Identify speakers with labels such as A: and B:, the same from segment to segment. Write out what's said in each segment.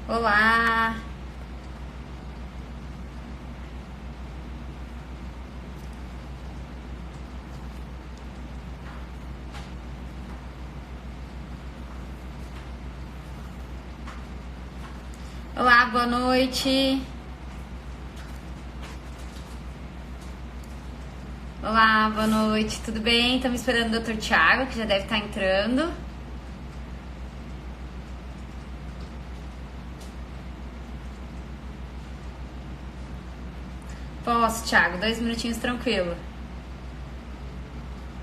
A: Olá! Olá, boa noite! Olá, boa noite, tudo bem? Estamos esperando o Dr. Thiago, que já deve estar entrando. Posso, Thiago? 2 minutinhos tranquilo.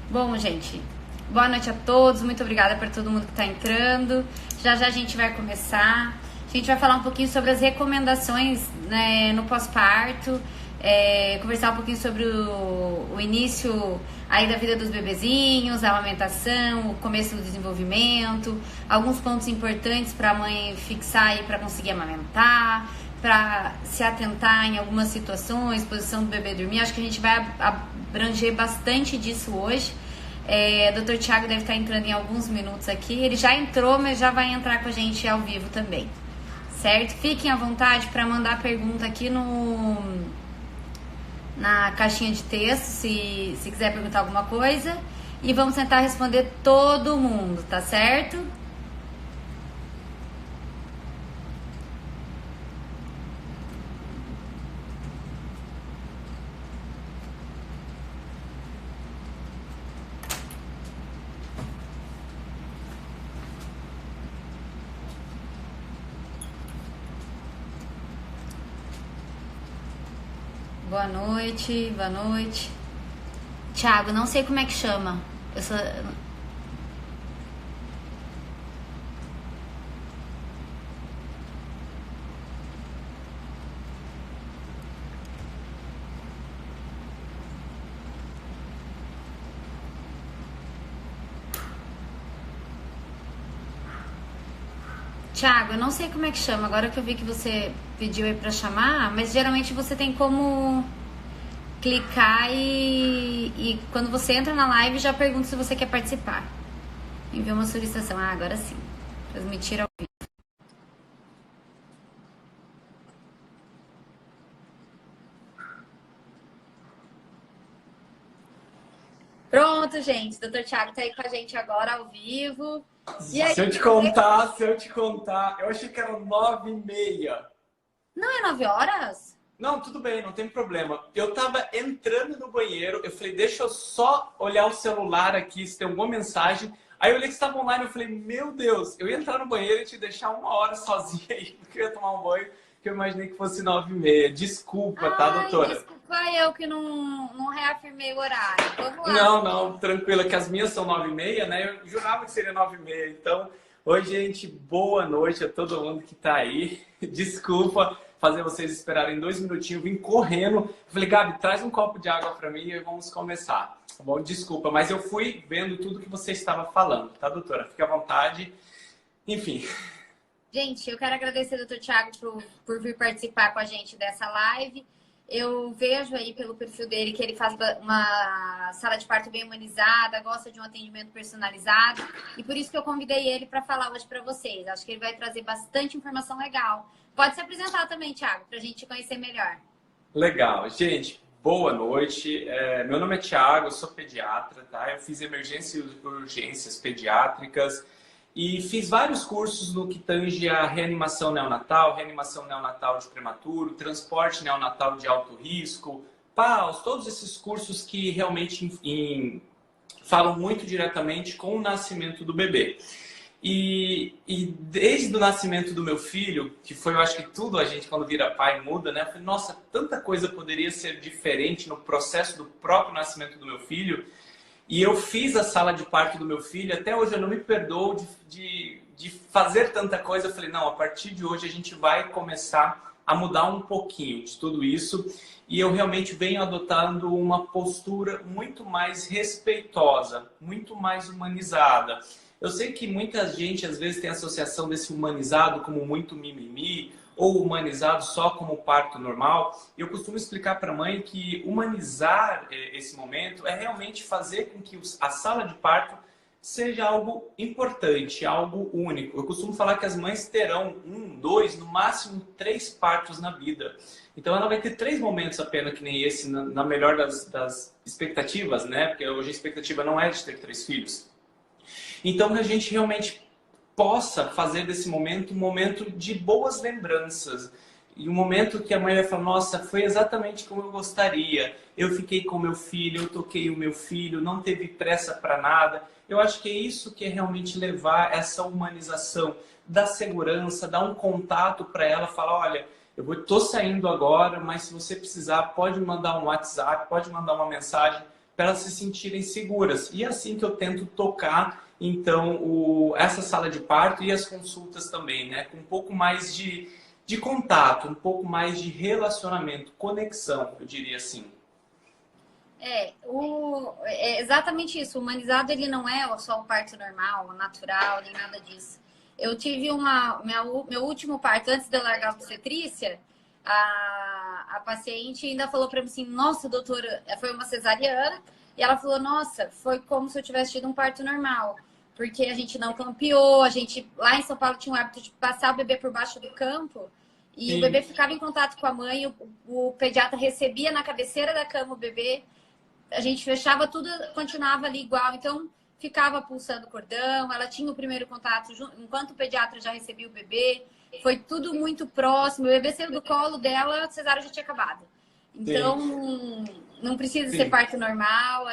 A: Bom, gente, boa noite a todos, muito obrigada por todo mundo que está entrando. Já já a gente vai começar. A gente vai falar um pouquinho sobre as recomendações, né, no pós-parto, conversar um pouquinho sobre o início aí da vida dos bebezinhos, a amamentação, o começo do desenvolvimento, alguns pontos importantes para a mãe fixar aí para conseguir amamentar, para se atentar em algumas situações, posição do bebê dormir. Acho que a gente vai abranger bastante disso hoje. Dr. Thiago deve estar entrando em alguns minutos aqui. Ele já entrou, mas já vai entrar com a gente ao vivo também. Certo? Fiquem à vontade para mandar pergunta aqui na caixinha de texto, se quiser perguntar alguma coisa. E vamos tentar responder todo mundo, tá certo? Boa noite, boa noite. Thiago, não sei como é que chama. Eu sou... Thiago, eu não sei como é que chama. Agora que eu vi que você pediu aí pra chamar, mas geralmente você tem como clicar e quando você entra na live já pergunta se você quer participar. Enviou uma solicitação. Ah, agora sim. Transmitir ao vivo. Pronto, gente. O Dr. Thiago tá aí com a gente agora ao vivo.
B: E aí, se eu te contar, eu achei que era 9h30.
A: Não é 9 horas?
B: Não, tudo bem, não tem problema. Eu tava entrando no banheiro, eu falei, deixa eu só olhar o celular aqui, se tem alguma mensagem. Aí eu olhei que você estava online, eu falei, meu Deus, eu ia entrar no banheiro e te deixar 1 hora sozinha aí, porque eu ia tomar um banho, que eu imaginei que fosse 9h30. Desculpa, tá, doutora?
A: Desculpa eu que não reafirmei o horário. Vamos lá.
B: Não, tranquila, que as minhas são 9h30, né? Eu jurava que seria 9h30. Então, oi, gente, boa noite a todo mundo que tá aí. Desculpa fazer vocês esperarem 2 minutinhos, vim correndo. Falei, Gabi, traz um copo de água para mim e vamos começar. Tá bom? Desculpa, mas eu fui vendo tudo que você estava falando, tá, doutora? Fique à vontade. Enfim.
A: Gente, eu quero agradecer ao Dr. Thiago por vir participar com a gente dessa live. Eu vejo aí pelo perfil dele que ele faz uma sala de parto bem humanizada, gosta de um atendimento personalizado. E por isso que eu convidei ele para falar hoje para vocês. Acho que ele vai trazer bastante informação legal. Pode se apresentar também, Thiago, para a gente te conhecer melhor.
B: Legal. Gente, boa noite. Meu nome é Thiago, eu sou pediatra, tá? Eu fiz emergências e urgências pediátricas e fiz vários cursos no que tange a reanimação neonatal de prematuro, transporte neonatal de alto risco, PAUS, todos esses cursos que realmente falam muito diretamente com o nascimento do bebê. E desde o nascimento do meu filho, que foi, eu acho que tudo a gente quando vira pai muda, né? Eu falei, nossa, tanta coisa poderia ser diferente no processo do próprio nascimento do meu filho. E eu fiz a sala de parto do meu filho, até hoje eu não me perdoo de fazer tanta coisa. Eu falei, não, a partir de hoje a gente vai começar a mudar um pouquinho de tudo isso. E eu realmente venho adotando uma postura muito mais respeitosa, muito mais humanizada. Eu sei que muita gente às vezes tem a associação desse humanizado como muito mimimi, ou humanizado só como parto normal. Eu costumo explicar para a mãe que humanizar esse momento é realmente fazer com que a sala de parto seja algo importante, algo único. Eu costumo falar que as mães terão 1, 2, no máximo 3 partos na vida. Então ela vai ter 3 momentos apenas, que nem esse, na melhor das expectativas, né? Porque hoje a expectativa não é de ter 3 filhos. Então que a gente realmente possa fazer desse momento um momento de boas lembranças. E um momento que a mãe vai falar, nossa, foi exatamente como eu gostaria. Eu fiquei com meu filho, eu toquei o meu filho, não teve pressa para nada. Eu acho que é isso que é realmente levar essa humanização, dar segurança, dar um contato para ela, falar, olha, tô saindo agora, mas se você precisar, pode mandar um WhatsApp, pode mandar uma mensagem para elas se sentirem seguras. E é assim que eu tento tocar, então, essa sala de parto e as consultas também, né? Com um pouco mais de contato, um pouco mais de relacionamento, conexão, eu diria assim.
A: É exatamente isso. O humanizado, ele não é só um parto normal, natural, nem nada disso. Eu tive meu último parto, antes de eu largar a obstetrícia, a paciente ainda falou para mim assim, nossa, doutora, foi uma cesariana, e ela falou, nossa, foi como se eu tivesse tido um parto normal, porque a gente não campeou, a gente, lá em São Paulo, tinha o hábito de passar o bebê por baixo do campo, e Sim. O bebê ficava em contato com a mãe, o pediatra recebia na cabeceira da cama o bebê, a gente fechava tudo, continuava ali igual, então ficava pulsando o cordão, ela tinha o primeiro contato enquanto o pediatra já recebia o bebê, foi tudo muito próximo, o bebê saiu do colo dela, a cesárea já tinha acabado. Então, não precisa ser parto normal,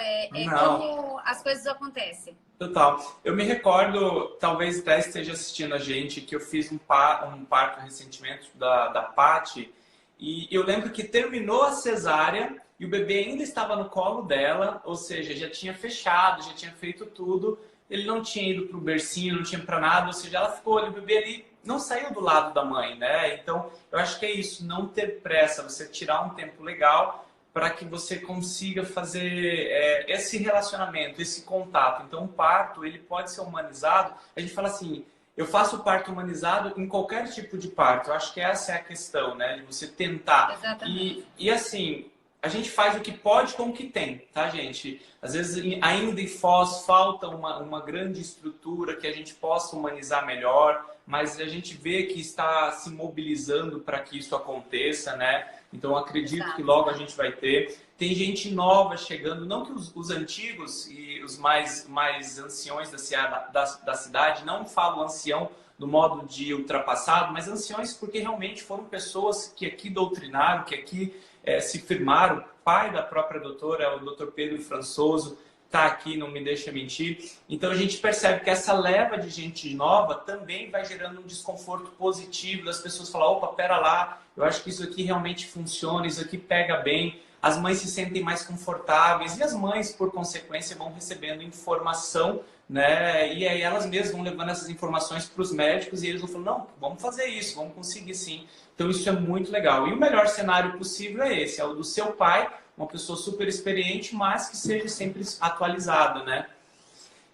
A: como as coisas acontecem.
B: Total. Eu me recordo, talvez até esteja assistindo a gente, que eu fiz um parto recentemente da Paty, e eu lembro que terminou a cesárea e o bebê ainda estava no colo dela, ou seja, já tinha fechado, já tinha feito tudo, ele não tinha ido para o bercinho, não tinha para nada, ou seja, ela ficou ali, o bebê ali não saiu do lado da mãe, né? Então, eu acho que é isso, não ter pressa, você tirar um tempo legal para que você consiga fazer esse relacionamento, esse contato. Então, o parto, ele pode ser humanizado. A gente fala assim, eu faço parto humanizado em qualquer tipo de parto. Eu acho que essa é a questão, né? De você tentar.
A: Exatamente.
B: E assim, a gente faz o que pode com o que tem, tá, gente? Às vezes, ainda em Foz, falta uma grande estrutura que a gente possa humanizar melhor, mas a gente vê que está se mobilizando para que isso aconteça, né? Então, acredito que logo a gente vai ter. Tem gente nova chegando, não que os antigos e os mais anciões da cidade, não falo ancião do modo de ultrapassado, mas anciões porque realmente foram pessoas que aqui doutrinaram, que aqui se firmaram. O pai da própria doutora, o doutor Pedro Françoso, está aqui, não me deixa mentir. Então a gente percebe que essa leva de gente nova também vai gerando um desconforto positivo das pessoas falar, opa, pera lá, eu acho que isso aqui realmente funciona, isso aqui pega bem. As mães se sentem mais confortáveis e as mães, por consequência, vão recebendo informação, né? E aí elas mesmas vão levando essas informações para os médicos e eles vão falando, não, vamos fazer isso, vamos conseguir sim. Então isso é muito legal. E o melhor cenário possível é esse, é o do seu pai, uma pessoa super experiente, mas que seja sempre atualizada, né?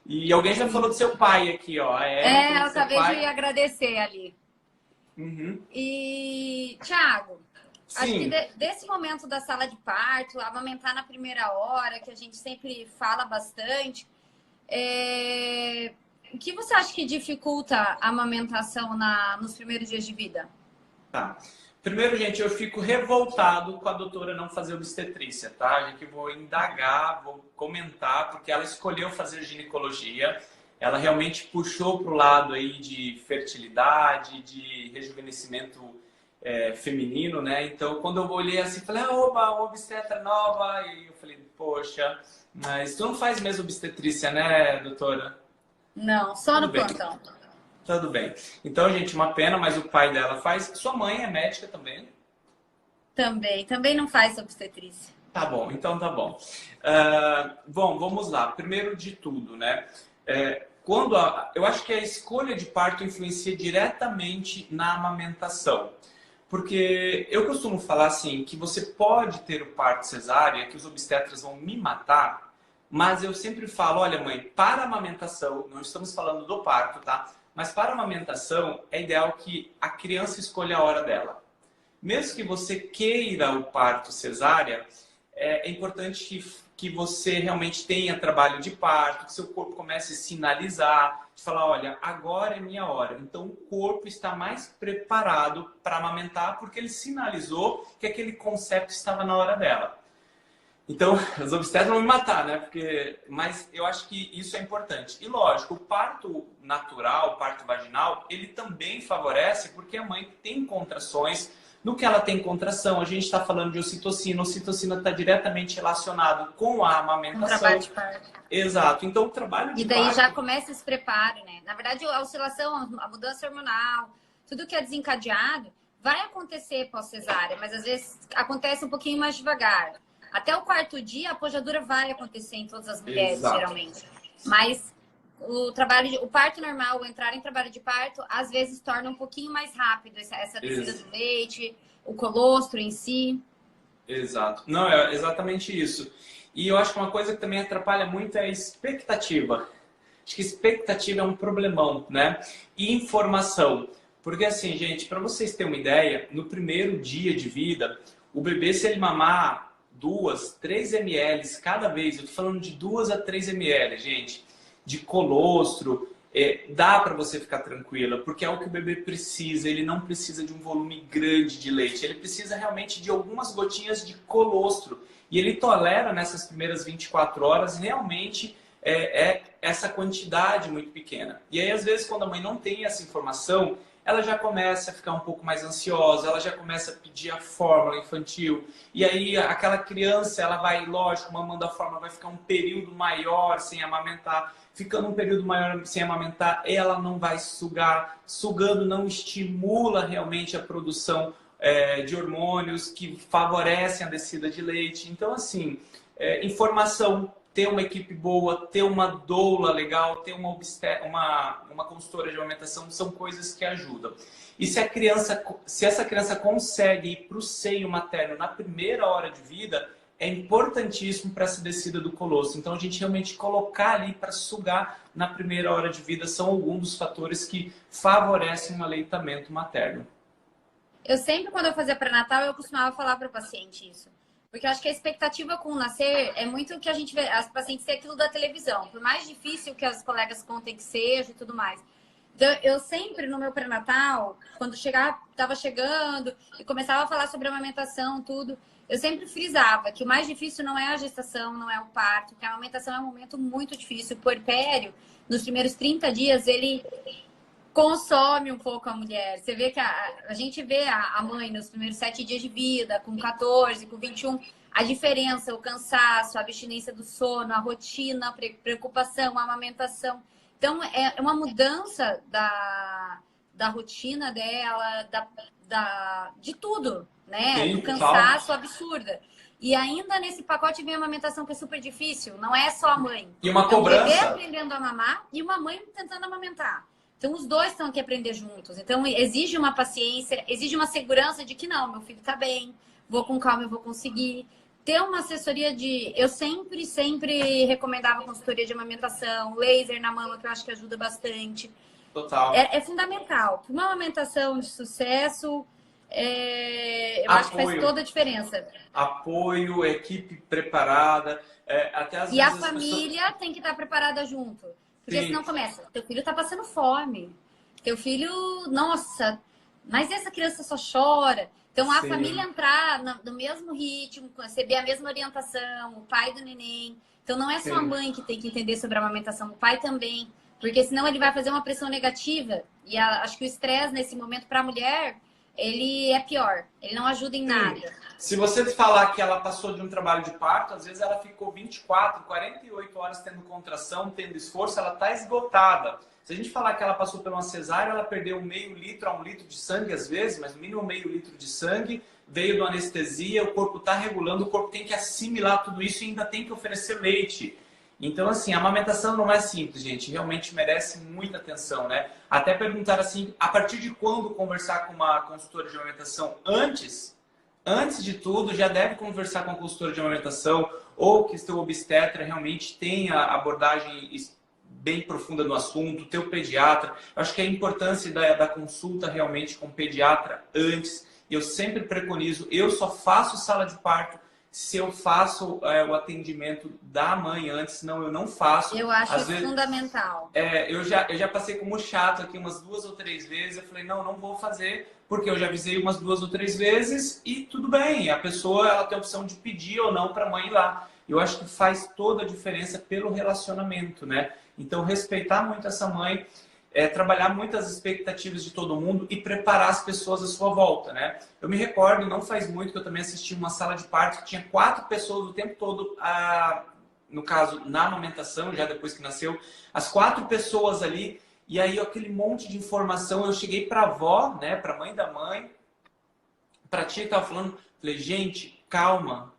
B: E alguém já falou do seu pai aqui, ó.
A: Eu acabei de agradecer ali.
B: Uhum.
A: E, Thiago,
B: Sim.
A: Acho que desse momento da sala de parto, amamentar na primeira hora, que a gente sempre fala bastante, o que você acha que dificulta a amamentação nos primeiros dias de vida?
B: Tá. Primeiro, gente, eu fico revoltado com a doutora não fazer obstetrícia, tá? Já que vou indagar, vou comentar, porque ela escolheu fazer ginecologia, ela realmente puxou para o lado aí de fertilidade, de rejuvenescimento feminino, né? Então, quando eu olhei assim, falei, oba, uma obstetra nova, e eu falei, poxa, mas tu não faz mesmo obstetrícia, né, doutora?
A: Não, só no plantão.
B: Tudo bem. Então, gente, uma pena, mas o pai dela faz. Sua mãe é médica também?
A: Também não faz obstetrícia.
B: Tá bom, então tá bom. Bom, vamos lá. Primeiro de tudo, né? Eu acho que a escolha de parto influencia diretamente na amamentação. Porque eu costumo falar assim, que você pode ter o parto cesárea, que os obstetras vão me matar, mas eu sempre falo, olha mãe, para a amamentação, não estamos falando do parto, tá? Mas para a amamentação, é ideal que a criança escolha a hora dela. Mesmo que você queira o parto cesárea, é importante que você realmente tenha trabalho de parto, que seu corpo comece a sinalizar, de falar, olha, agora é minha hora. Então, o corpo está mais preparado para amamentar, porque ele sinalizou que aquele concepto estava na hora dela. Então, os obstetras vão me matar, né? Mas eu acho que isso é importante. E lógico, o parto natural, o parto vaginal, ele também favorece porque a mãe tem contrações. No que ela tem contração, a gente está falando de ocitocina. A ocitocina está diretamente relacionado com a amamentação.
A: Um trabalho de parto.
B: Exato. Então, o trabalho de
A: parto... E daí
B: parto...
A: já começa esse preparo, né? Na verdade, a oscilação, a mudança hormonal, tudo que é desencadeado, vai acontecer pós-cesárea, mas às vezes acontece um pouquinho mais devagar. Até o 4º dia, a pojadura vai acontecer em todas as mulheres, exato, geralmente. Mas o parto normal, o entrar em trabalho de parto, às vezes torna um pouquinho mais rápido essa descida do leite, o colostro em si.
B: Exato. Não, é exatamente isso. E eu acho que uma coisa que também atrapalha muito é a expectativa. Acho que expectativa é um problemão, né? E informação. Porque assim, gente, para vocês terem uma ideia, no primeiro dia de vida, o bebê, se ele mamar 2, 3 ml cada vez, eu tô falando de 2 a 3 ml, gente, de colostro, dá para você ficar tranquila, porque é o que o bebê precisa. Ele não precisa de um volume grande de leite, ele precisa realmente de algumas gotinhas de colostro. E ele tolera nessas primeiras 24 horas realmente essa quantidade muito pequena. E aí, às vezes, quando a mãe não tem essa informação, ela já começa a ficar um pouco mais ansiosa, ela já começa a pedir a fórmula infantil. E aí aquela criança, ela vai, lógico, mamando a fórmula, vai ficar um período maior sem amamentar. Ficando um período maior sem amamentar, ela não vai sugar. Sugando não estimula realmente a produção de hormônios que favorecem a descida de leite. Então, assim, informação, ter uma equipe boa, ter uma doula legal, ter uma consultora de amamentação, são coisas que ajudam. E se essa criança consegue ir para o seio materno na primeira hora de vida, é importantíssimo para essa descida do colostro. Então, a gente realmente colocar ali para sugar na primeira hora de vida são alguns dos fatores que favorecem o aleitamento materno.
A: Eu sempre, quando eu fazia pré-natal, eu costumava falar para o paciente isso. Porque eu acho que a expectativa com o nascer é muito o que a gente vê, as pacientes têm aquilo da televisão. Por mais difícil que as colegas contem que seja e tudo mais. Então, eu sempre, no meu pré-natal, quando estava chegando e começava a falar sobre amamentação, tudo, eu sempre frisava que o mais difícil não é a gestação, não é o parto, que a amamentação é um momento muito difícil. O puerpério, nos primeiros 30 dias, ele consome um pouco a mulher. Você vê que a gente vê a mãe nos primeiros 7 dias de vida, com 14, com 21, a diferença, o cansaço, a abstinência do sono, a rotina, a preocupação, a amamentação. Então, é uma mudança da rotina dela, de tudo, né?
B: Sim,
A: do cansaço absurda. E ainda nesse pacote vem a amamentação, que é super difícil. Não é só a mãe.
B: E uma cobrança.
A: Um bebê aprendendo a mamar e uma mãe tentando amamentar. Então, os dois estão aqui aprender juntos. Então, exige uma paciência, exige uma segurança de que não, meu filho tá bem, vou com calma, eu vou conseguir. Ter uma assessoria Eu sempre recomendava consultoria de amamentação, laser na mama, que eu acho que ajuda bastante.
B: Total.
A: É fundamental. Uma amamentação de sucesso, eu acho que faz toda a diferença.
B: Apoio, equipe preparada. Até às
A: e
B: vezes
A: a família tem que estar preparada junto. Porque
B: Sim.
A: senão começa, teu filho tá passando fome. Teu filho, nossa, mas essa criança só chora. Então, a
B: Sim.
A: família entrar no mesmo ritmo, receber a mesma orientação, o pai do neném. Então, não é só a mãe que tem que entender sobre a amamentação, o pai também. Porque senão ele vai fazer uma pressão negativa. E acho que o estresse nesse momento para a mulher, ele é pior. Ele não ajuda em nada.
B: Se você falar que ela passou de um trabalho de parto, às vezes ela ficou 24, 48 horas tendo contração, tendo esforço, ela está esgotada. Se a gente falar que ela passou por uma cesárea, ela perdeu meio litro a 1 litro de sangue às vezes, mas no mínimo meio litro de sangue, veio do anestesia, o corpo está regulando, o corpo tem que assimilar tudo isso e ainda tem que oferecer leite. Então, assim, a amamentação não é simples, gente. Realmente merece muita atenção, né? Até perguntar assim, a partir de quando conversar com uma consultora de amamentação? Antes de tudo, já deve conversar com a consultora de amamentação ou que seu obstetra realmente tenha abordagem bem profunda no assunto, teu pediatra. Eu acho que a importância da consulta realmente com o pediatra antes. Eu sempre preconizo, eu só faço sala de parto se eu faço o atendimento da mãe antes, não, eu não faço.
A: Eu acho fundamental.
B: Eu já passei como chato aqui umas 2 ou 3 vezes, eu falei, não vou fazer, porque eu já avisei umas 2 ou 3 vezes e tudo bem, a pessoa ela tem a opção de pedir ou não para a mãe ir lá. Eu acho que faz toda a diferença pelo relacionamento, né? Então, respeitar muito essa mãe, trabalhar muitas expectativas de todo mundo e preparar as pessoas à sua volta, né? Eu me recordo, não faz muito, que eu também assisti uma sala de parto que tinha 4 pessoas o tempo todo, no caso, na amamentação, já depois que nasceu, as 4 pessoas ali, e aí aquele monte de informação, eu cheguei para a avó, né, para a mãe da mãe, para a tia que estava falando, falei, gente, calma,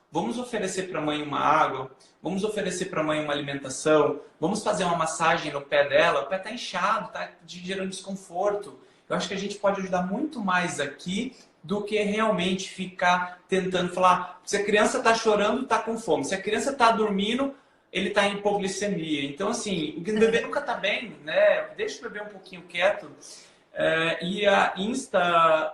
B: vamos oferecer para a mãe uma água, vamos oferecer para a mãe uma alimentação, vamos fazer uma massagem no pé dela, o pé está inchado, está gerando desconforto. Eu acho que a gente pode ajudar muito mais aqui do que realmente ficar tentando falar, se a criança está chorando, está com fome, se a criança está dormindo, ele está em hipoglicemia. Então, assim, o bebê nunca está bem, né? Deixa o bebê um pouquinho quieto. E a Insta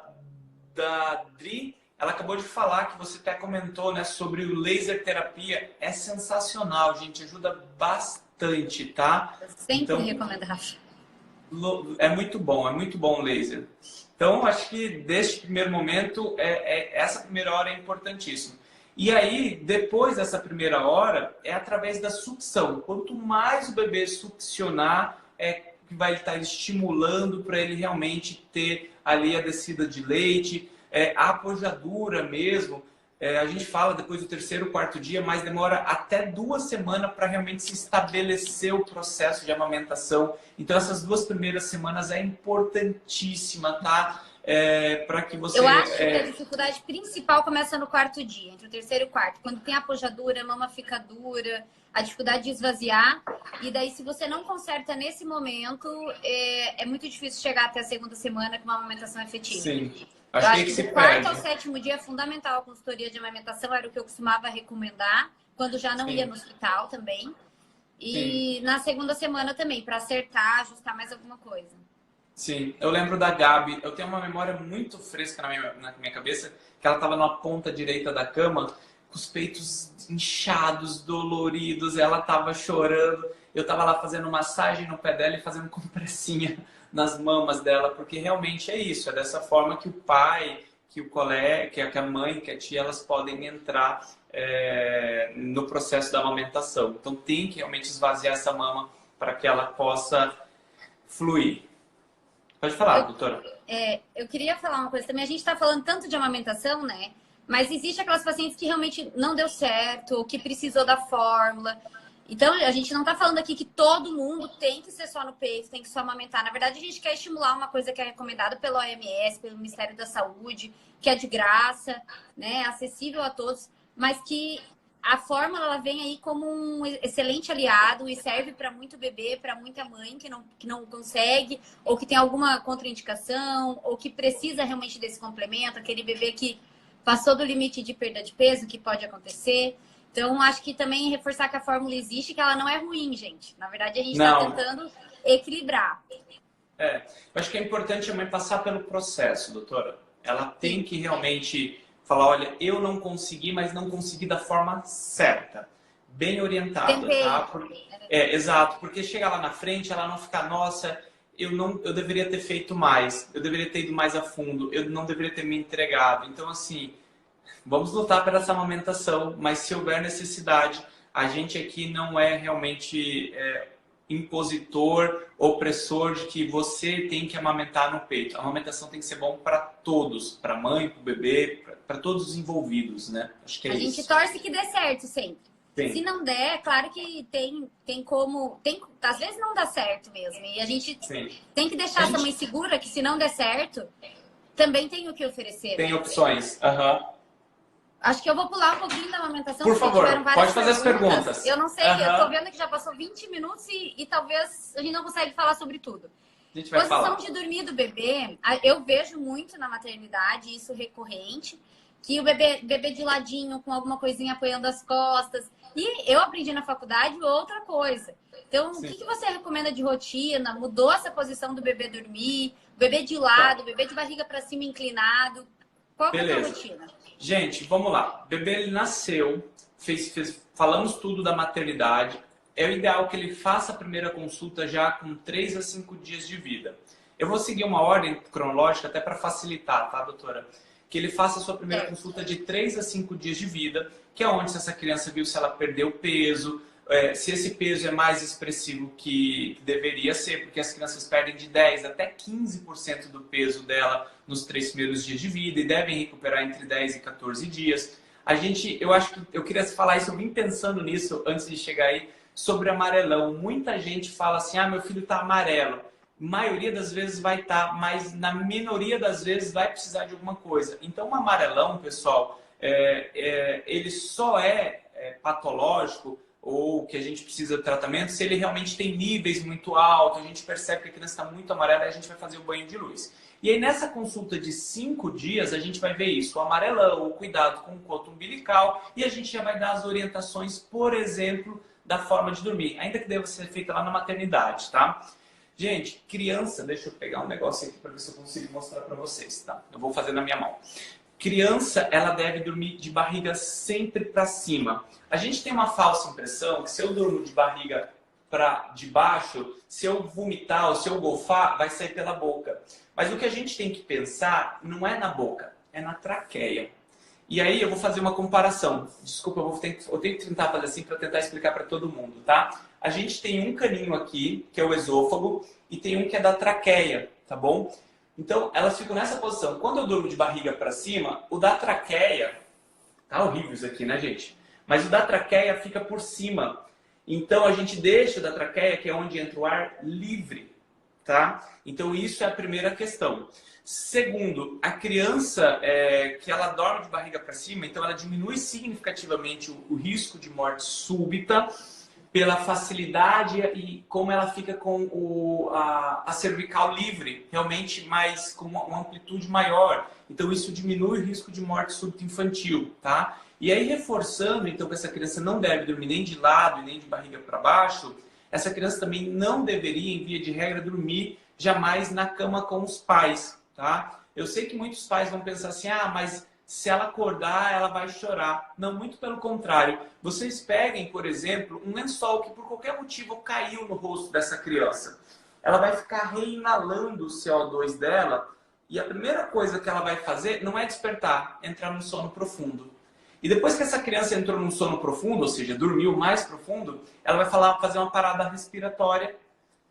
B: da Dri, ela acabou de falar, que você até comentou, né, sobre o laser terapia. É sensacional, gente. Ajuda bastante, tá?
A: Eu sempre recomendo, Rafa.
B: É muito bom o laser. Então, acho que deste primeiro momento, essa primeira hora é importantíssima. E aí, depois dessa primeira hora, é através da sucção. Quanto mais o bebê succionar, que vai estar estimulando para ele realmente ter ali a descida de leite, a apojadura mesmo. A gente fala depois do 3º, 4º dia, mas demora até 2 semanas para realmente se estabelecer o processo de amamentação. Então, essas 2 primeiras semanas é importantíssima, tá? Para que você...
A: Eu acho que a dificuldade principal começa no 4º dia, entre o 3º e o 4º. Quando tem apojadura, a mama fica dura, a dificuldade de esvaziar. E daí, se você não conserta nesse momento, é muito difícil chegar até a 2ª semana com uma amamentação efetiva.
B: Sim.
A: Eu acho que do 4º ao 7º dia é fundamental a consultoria de amamentação, era o que eu costumava recomendar, quando já não ia no hospital também. E na 2ª semana também, para acertar, ajustar mais alguma coisa.
B: Sim, eu lembro da Gabi, eu tenho uma memória muito fresca na minha cabeça, que ela estava na ponta direita da cama, com os peitos inchados, doloridos, ela estava chorando, eu estava lá fazendo massagem no pé dela e fazendo compressinha nas mamas dela, porque realmente é isso, é dessa forma que o pai, que o colega, que a mãe, que a tia, elas podem entrar no processo da amamentação. Então tem que realmente esvaziar essa mama para que ela possa fluir. Pode falar, doutora.
A: Eu queria falar uma coisa também. A gente está falando tanto de amamentação, né? Mas existe aquelas pacientes que realmente não deu certo, ou que precisou da fórmula. Então, a gente não está falando aqui que todo mundo tem que ser só no peito, tem que só amamentar. Na verdade, a gente quer estimular uma coisa que é recomendada pela OMS, pelo Ministério da Saúde, que é de graça, né? Acessível a todos, mas que a fórmula ela vem aí como um excelente aliado e serve para muito bebê, para muita mãe que não consegue, ou que tem alguma contraindicação, ou que precisa realmente desse complemento, aquele bebê que passou do limite de perda de peso, que pode acontecer. Então, acho que também reforçar que a fórmula existe, que ela não é ruim, gente. Na verdade, a gente está tentando equilibrar.
B: Eu acho que é importante a mãe passar pelo processo, doutora. Ela tem que realmente falar, olha, eu não consegui, mas não consegui da forma certa, bem orientada, tá? Exato, porque chega lá na frente, ela não fica, nossa, eu deveria ter feito mais, eu deveria ter ido mais a fundo, eu não deveria ter me entregado. Então, assim, vamos lutar por essa amamentação, mas se houver necessidade, a gente aqui não é realmente impositor, opressor de que você tem que amamentar no peito. A amamentação tem que ser bom para todos, para a mãe, para o bebê, para todos os envolvidos, né? Acho que é isso.
A: A gente torce que dê certo sempre.
B: Sim.
A: Se não der, claro que tem como... às vezes não dá certo mesmo. E a gente tem que deixar essa mãe segura que se não der certo, também tem o que oferecer.
B: Tem
A: né?
B: opções.
A: Acho que eu vou pular um pouquinho da amamentação.
B: Por favor, pode fazer as perguntas.
A: Eu não sei, eu tô vendo que já passou 20 minutos e talvez a gente não consegue falar sobre tudo.
B: A gente vai
A: Posição
B: falar.
A: de dormir do bebê, eu vejo muito na maternidade, isso recorrente, que o bebê de ladinho, com alguma coisinha apoiando as costas. E eu aprendi na faculdade outra coisa. Então, o que você recomenda de rotina? Mudou essa posição do bebê dormir? Bebê de lado, bebê de barriga para cima inclinado? Qual que é a tua
B: Beleza.
A: rotina?
B: Gente, vamos lá. O bebê ele nasceu, falamos tudo da maternidade. É o ideal que ele faça a primeira consulta já com 3 a 5 dias de vida. Eu vou seguir uma ordem cronológica até para facilitar, tá, doutora? Que ele faça a sua primeira consulta de 3 a 5 dias de vida, que é onde se essa criança viu se ela perdeu peso, se esse peso é mais expressivo que deveria ser, porque as crianças perdem de 10 até 15% do peso dela nos 3 primeiros dias de vida e devem recuperar entre 10 e 14 dias. Eu acho que eu queria falar isso, eu vim pensando nisso antes de chegar aí, sobre amarelão. Muita gente fala assim, meu filho tá amarelo. Maioria das vezes vai estar, mas na minoria das vezes vai precisar de alguma coisa. Então, o amarelão, pessoal, ele só é patológico ou que a gente precisa de tratamento se ele realmente tem níveis muito altos, a gente percebe que a criança está muito amarela e a gente vai fazer o banho de luz. E aí, nessa consulta de 5 dias, a gente vai ver isso, o amarelão, o cuidado com o coto umbilical, e a gente já vai dar as orientações, por exemplo, da forma de dormir, ainda que deva ser feita lá na maternidade, tá? Gente, criança, deixa eu pegar um negócio aqui para ver se eu consigo mostrar para vocês, tá? Eu vou fazer na minha mão. Criança, ela deve dormir de barriga sempre para cima. A gente tem uma falsa impressão que se eu durmo de barriga para de baixo, se eu vomitar ou se eu golfar, vai sair pela boca. Mas o que a gente tem que pensar não é na boca, é na traqueia. E aí eu vou fazer uma comparação. Desculpa, eu tenho que tentar fazer assim para tentar explicar para todo mundo, tá? A gente tem um caninho aqui, que é o esôfago, e tem um que é da traqueia, tá bom? Então, elas ficam nessa posição. Quando eu durmo de barriga para cima, o da traqueia... Tá horrível isso aqui, né, gente? Mas o da traqueia fica por cima. Então, a gente deixa o da traqueia, que é onde entra o ar, livre, tá? Então, isso é a primeira questão. Segundo, a criança que ela dorme de barriga para cima, então ela diminui significativamente o risco de morte súbita pela facilidade e como ela fica com a cervical livre, realmente mais com uma amplitude maior. Então isso diminui o risco de morte súbita infantil, tá? E aí reforçando, então, que essa criança não deve dormir nem de lado e nem de barriga para baixo, essa criança também não deveria, em via de regra, dormir jamais na cama com os pais. Tá? Eu sei que muitos pais vão pensar assim, mas se ela acordar, ela vai chorar. Não, muito pelo contrário. Vocês peguem, por exemplo, um lençol que por qualquer motivo caiu no rosto dessa criança. Ela vai ficar reinalando o CO2 dela e a primeira coisa que ela vai fazer não é despertar, entrar num sono profundo. E depois que essa criança entrou num sono profundo, ou seja, dormiu mais profundo, ela vai fazer uma parada respiratória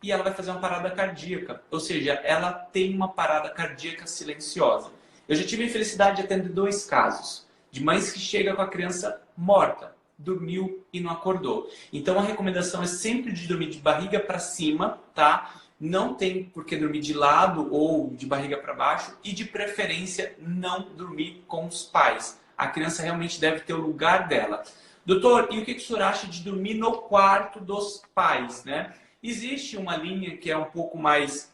B: e ela vai fazer uma parada cardíaca. Ou seja, ela tem uma parada cardíaca silenciosa. Eu já tive a infelicidade de atender 2 casos de mães que chegam com a criança morta, dormiu e não acordou. Então a recomendação é sempre de dormir de barriga para cima, tá? Não tem por que dormir de lado ou de barriga para baixo e de preferência não dormir com os pais. A criança realmente deve ter o lugar dela. Doutor, e o que o senhor acha de dormir no quarto dos pais, né? Existe uma linha que é um pouco mais...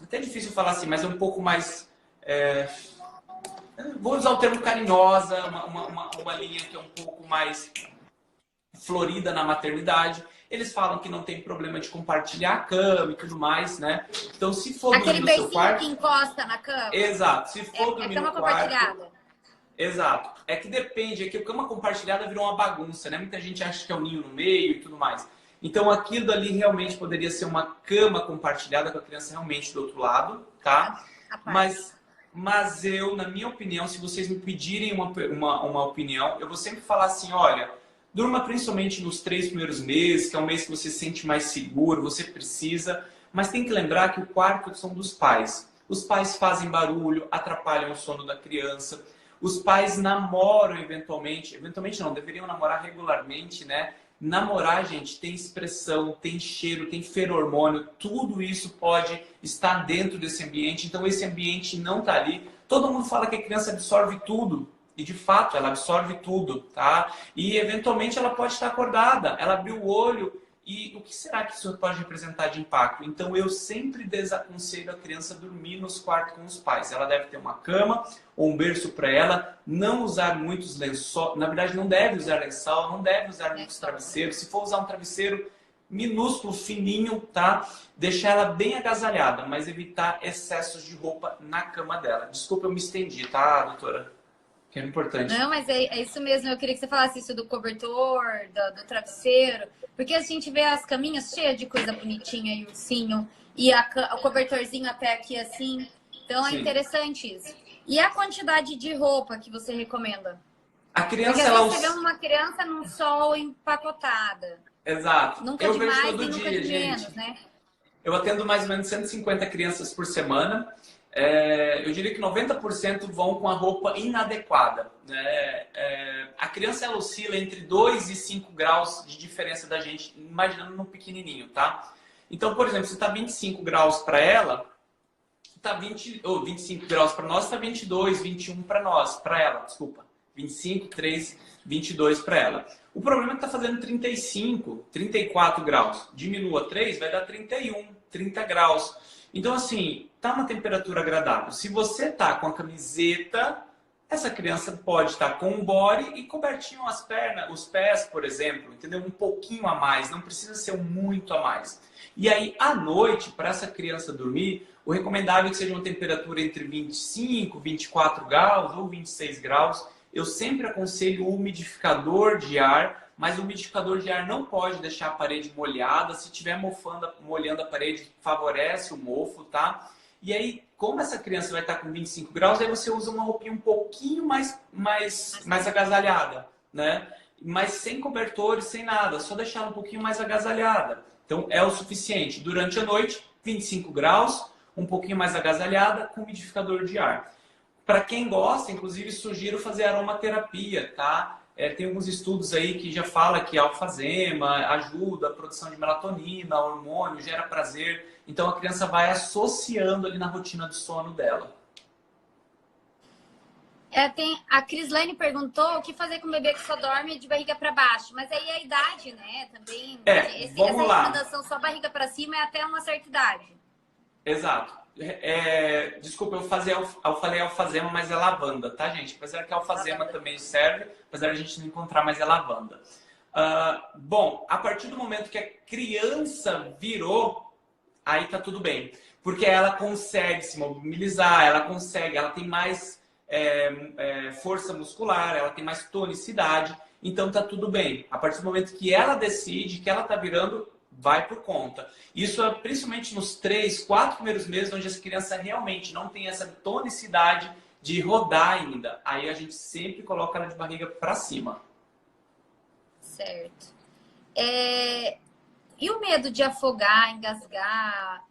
B: até difícil falar assim, mas é um pouco mais... vou usar o termo carinhosa, uma linha que é um pouco mais florida na maternidade. Eles falam que não tem problema de compartilhar a cama e tudo mais, né? Então, se for dormir no seu quarto...
A: Aquele beicinho que encosta na cama?
B: Exato. Se for dormir
A: cama
B: no quarto...
A: compartilhada.
B: Exato. É que depende, é que a cama compartilhada virou uma bagunça, né? Muita gente acha que é o ninho no meio e tudo mais. Então, aquilo ali realmente poderia ser uma cama compartilhada com a criança realmente do outro lado, tá? Mas eu, na minha opinião, se vocês me pedirem uma opinião, eu vou sempre falar assim, olha, durma principalmente nos 3 primeiros meses, que é um mês que você se sente mais seguro, você precisa, mas tem que lembrar que o quarto são dos pais. Os pais fazem barulho, atrapalham o sono da criança. Os pais namoram eventualmente não, deveriam namorar regularmente, né? Namorar, gente, tem expressão, tem cheiro, tem feromônio, tudo isso pode estar dentro desse ambiente, então esse ambiente não está ali. Todo mundo fala que a criança absorve tudo, e de fato ela absorve tudo, tá? E eventualmente ela pode estar acordada, ela abriu o olho, e o que será que isso pode representar de impacto? Então eu sempre desaconselho a criança dormir nos quartos com os pais. Ela deve ter uma cama ou um berço para ela, não usar muitos lençóis, na verdade não deve usar lençol, não deve usar muitos travesseiros. Se for usar um travesseiro, minúsculo, fininho, tá? Deixar ela bem agasalhada, mas evitar excessos de roupa na cama dela. Desculpa, eu me estendi, tá, doutora? Que é importante.
A: Não, mas é isso mesmo. Eu queria que você falasse isso do cobertor, do travesseiro. Porque a gente vê as caminhas cheias de coisa bonitinha e ursinho. E o cobertorzinho até aqui assim. Então é
B: Sim.
A: interessante isso. E a quantidade de roupa que você recomenda?
B: A criança,
A: Porque às
B: ela...
A: vezes você vê uma criança num sol empacotada.
B: Exato.
A: Nunca
B: Eu
A: de
B: vejo
A: mais
B: todo
A: e nunca
B: dia,
A: de
B: gente.
A: menos, né?
B: Eu atendo mais ou menos 150 crianças por semana. Eu diria que 90% vão com a roupa inadequada, né? A criança, ela oscila entre 2 e 5 graus de diferença da gente, imaginando no pequenininho, tá? Então, por exemplo, se está 25 graus para ela, tá 25 graus para nós, está 22, 21 para nós, para ela, desculpa. 25, 3, 22 para ela. O problema é que está fazendo 35, 34 graus. Diminua 3, vai dar 31, 30 graus. Então, assim, tá uma temperatura agradável. Se você tá com a camiseta, essa criança pode estar com um body e cobertinho as pernas, os pés, por exemplo, entendeu? Um pouquinho a mais, não precisa ser um muito a mais. E aí, à noite, para essa criança dormir, o recomendável é que seja uma temperatura entre 25, 24 graus ou 26 graus. Eu sempre aconselho o umidificador de ar, mas o umidificador de ar não pode deixar a parede molhada. Se estiver molhando a parede, favorece o mofo, tá? E aí, como essa criança vai estar com 25 graus, aí você usa uma roupinha um pouquinho mais agasalhada, né? Mas sem cobertores, sem nada, só deixar ela um pouquinho mais agasalhada. Então, é o suficiente. Durante a noite, 25 graus, um pouquinho mais agasalhada, com umidificador de ar. Para quem gosta, inclusive, sugiro fazer aromaterapia, tá? Tem alguns estudos aí que já falam que a alfazema ajuda a produção de melatonina, hormônio, gera prazer. Então a criança vai associando ali na rotina do sono dela.
A: A Crislane perguntou o que fazer com o bebê que só dorme de barriga para baixo. Mas aí é a idade, né? Também.
B: Vamos lá.
A: Essa recomendação só barriga para cima é até uma certa idade.
B: Exato. Desculpa, eu falei alfazema, mas é lavanda, tá, gente? Apesar que alfazema também serve, apesar de a gente não encontrar, mas é lavanda. Bom, a partir do momento que a criança virou, aí tá tudo bem. Porque ela consegue se mobilizar, ela tem mais força muscular, ela tem mais tonicidade, então tá tudo bem. A partir do momento que ela decide que ela tá virando, vai por conta. Isso é principalmente nos 3, 4 primeiros meses, onde as crianças realmente não têm essa tonicidade de rodar ainda. Aí a gente sempre coloca ela de barriga para cima.
A: Certo. E o medo de afogar, engasgar?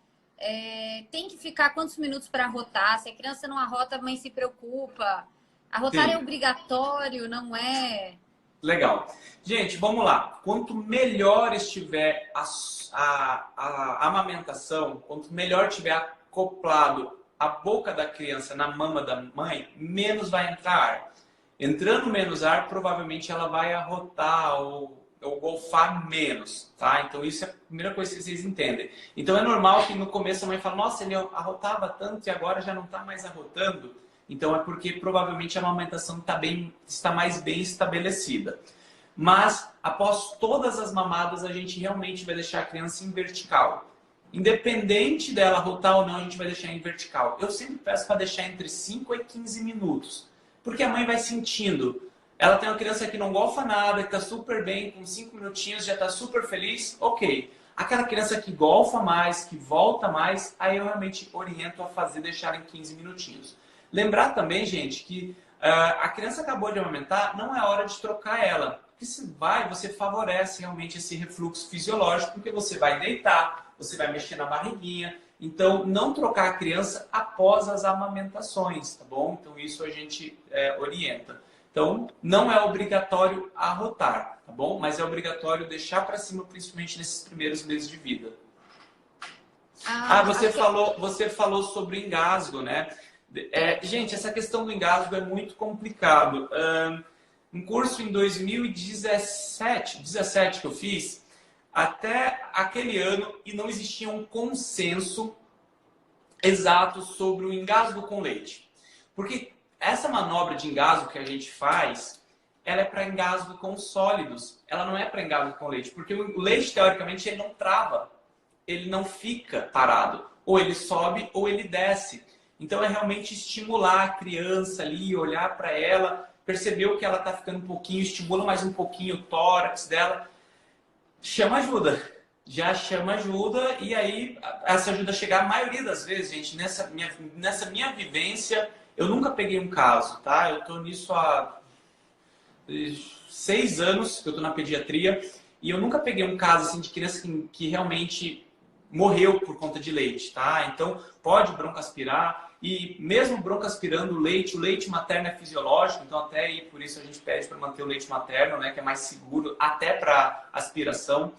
A: Tem que ficar quantos minutos para arrotar? Se a criança não arrota, a mãe se preocupa. Arrotar é obrigatório, não é?
B: Legal. Gente, vamos lá. Quanto melhor estiver a amamentação, quanto melhor tiver acoplado a boca da criança na mama da mãe, menos vai entrar ar. Entrando menos ar, provavelmente ela vai arrotar ou golfar menos, tá? Então isso é a primeira coisa que vocês entendem. Então é normal que no começo a mãe fala, nossa, ele arrotava tanto e agora já não está mais arrotando. Então é porque provavelmente a amamentação está mais bem estabelecida. Mas após todas as mamadas, a gente realmente vai deixar a criança em vertical. Independente dela arrotar ou não, a gente vai deixar em vertical. Eu sempre peço para deixar entre 5 e 15 minutos. Porque a mãe vai sentindo. Ela tem uma criança que não golfa nada, que está super bem, com 5 minutinhos já está super feliz, ok. Aquela criança que golfa mais, que volta mais, aí eu realmente oriento a deixar em 15 minutinhos. Lembrar também, gente, que a criança acabou de amamentar, não é hora de trocar ela. Porque você favorece realmente esse refluxo fisiológico, porque você vai deitar, você vai mexer na barriguinha. Então, não trocar a criança após as amamentações, tá bom? Então, isso a gente orienta. Então, não é obrigatório arrotar, tá bom? Mas é obrigatório deixar para cima, principalmente nesses primeiros meses de vida. Você falou sobre engasgo, né? Gente, essa questão do engasgo é muito complicado. Um curso em 2017 que eu fiz, até aquele ano, e não existia um consenso exato sobre o engasgo com leite. Porque essa manobra de engasgo que a gente faz, ela é para engasgo com sólidos, ela não é para engasgo com leite, porque o leite, teoricamente, ele não trava, ele não fica parado, ou ele sobe ou ele desce. Então é realmente estimular a criança ali, olhar para ela, perceber que ela está ficando um pouquinho, estimula mais um pouquinho o tórax dela, chama ajuda. Já chama ajuda e aí essa ajuda chega a maioria das vezes, gente, nessa minha vivência, eu nunca peguei um caso, tá? Eu tô nisso há 6 anos que eu tô na pediatria e eu nunca peguei um caso assim de criança que realmente morreu por conta de leite, tá? Então pode broncoaspirar e mesmo broncoaspirando o leite materno é fisiológico, então até aí por isso a gente pede para manter o leite materno, né, que é mais seguro até para aspiração.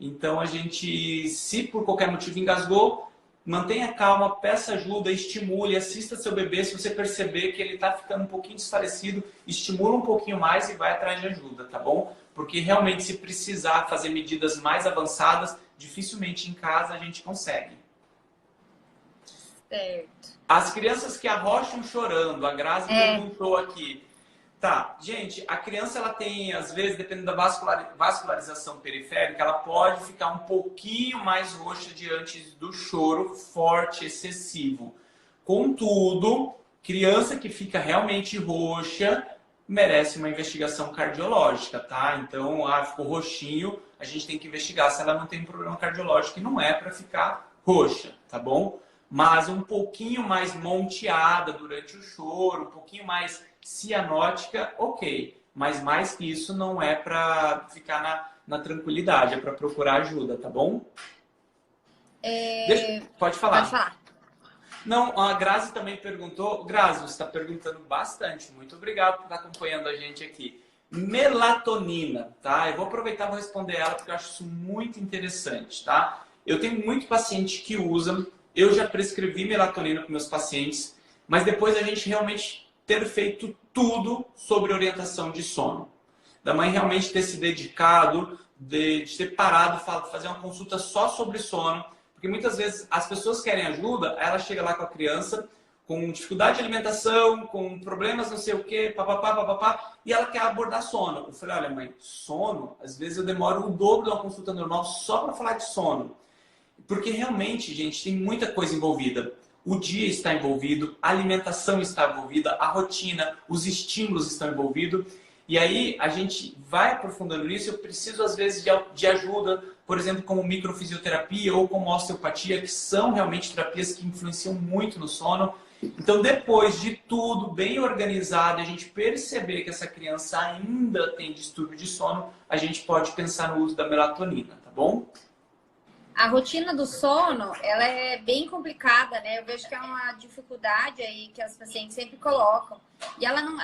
B: Então a gente, se por qualquer motivo engasgou, mantenha calma, peça ajuda, estimule, assista seu bebê. Se você perceber que ele está ficando um pouquinho desfalecido, estimula um pouquinho mais e vai atrás de ajuda, tá bom? Porque realmente se precisar fazer medidas mais avançadas, dificilmente em casa a gente consegue.
A: Certo.
B: As crianças que arrocham chorando, a Grazi perguntou aqui. Tá, gente, a criança ela tem, às vezes, dependendo da vascularização periférica, ela pode ficar um pouquinho mais roxa diante do choro forte, excessivo. Contudo, criança que fica realmente roxa merece uma investigação cardiológica, tá? Então, ficou roxinho, a gente tem que investigar se ela não tem problema cardiológico, e não é para ficar roxa, tá bom? Mas um pouquinho mais monteada durante o choro, um pouquinho mais cianótica, ok. Mas mais que isso não é para ficar na tranquilidade, é para procurar ajuda, tá bom? Pode falar.
A: Pode falar.
B: Não, a Grazi também perguntou. Grazi, você está perguntando bastante. Muito obrigado por estar acompanhando a gente aqui. Melatonina, tá? Eu vou aproveitar e vou responder ela porque eu acho isso muito interessante, tá? Eu tenho muito paciente que usa. Eu já prescrevi melatonina para meus pacientes, mas depois a gente realmente ter feito tudo sobre orientação de sono. Da mãe realmente ter se dedicado, de ter parado, fazer uma consulta só sobre sono. Porque muitas vezes as pessoas querem ajuda, ela chega lá com a criança com dificuldade de alimentação, com problemas não sei o quê, papapá, e ela quer abordar sono. Eu falei, olha mãe, sono, às vezes eu demoro o dobro de uma consulta normal só para falar de sono. Porque realmente, gente, tem muita coisa envolvida. O dia está envolvido, a alimentação está envolvida, a rotina, os estímulos estão envolvidos. E aí a gente vai aprofundando nisso. Eu preciso, às vezes, de ajuda, por exemplo, como microfisioterapia ou como osteopatia, que são realmente terapias que influenciam muito no sono. Então, depois de tudo bem organizado, a gente perceber que essa criança ainda tem distúrbio de sono, a gente pode pensar no uso da melatonina, tá bom?
A: A rotina do sono, ela é bem complicada, né? Eu vejo que é uma dificuldade aí que as pacientes sempre colocam. E ela não...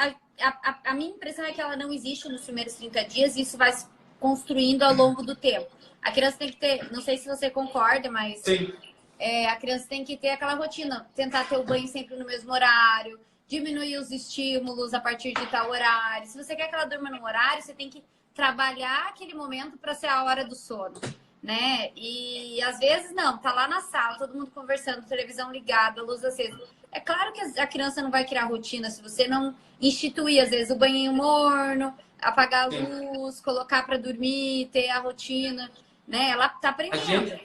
A: A minha impressão é que ela não existe nos primeiros 30 dias e isso vai se construindo ao longo do tempo. A criança tem que ter... Não sei se você concorda, mas...
B: Sim.
A: A criança tem que ter aquela rotina. Tentar ter o banho sempre no mesmo horário. Diminuir os estímulos a partir de tal horário. Se você quer que ela durma no horário, você tem que trabalhar aquele momento para ser a hora do sono. Né? E às vezes não, tá lá na sala, todo mundo conversando, televisão ligada, luz acesa. É claro que a criança não vai criar rotina se você não instituir, às vezes, o banhinho morno, apagar a luz, colocar para dormir, ter a rotina, né? Ela tá aprendendo.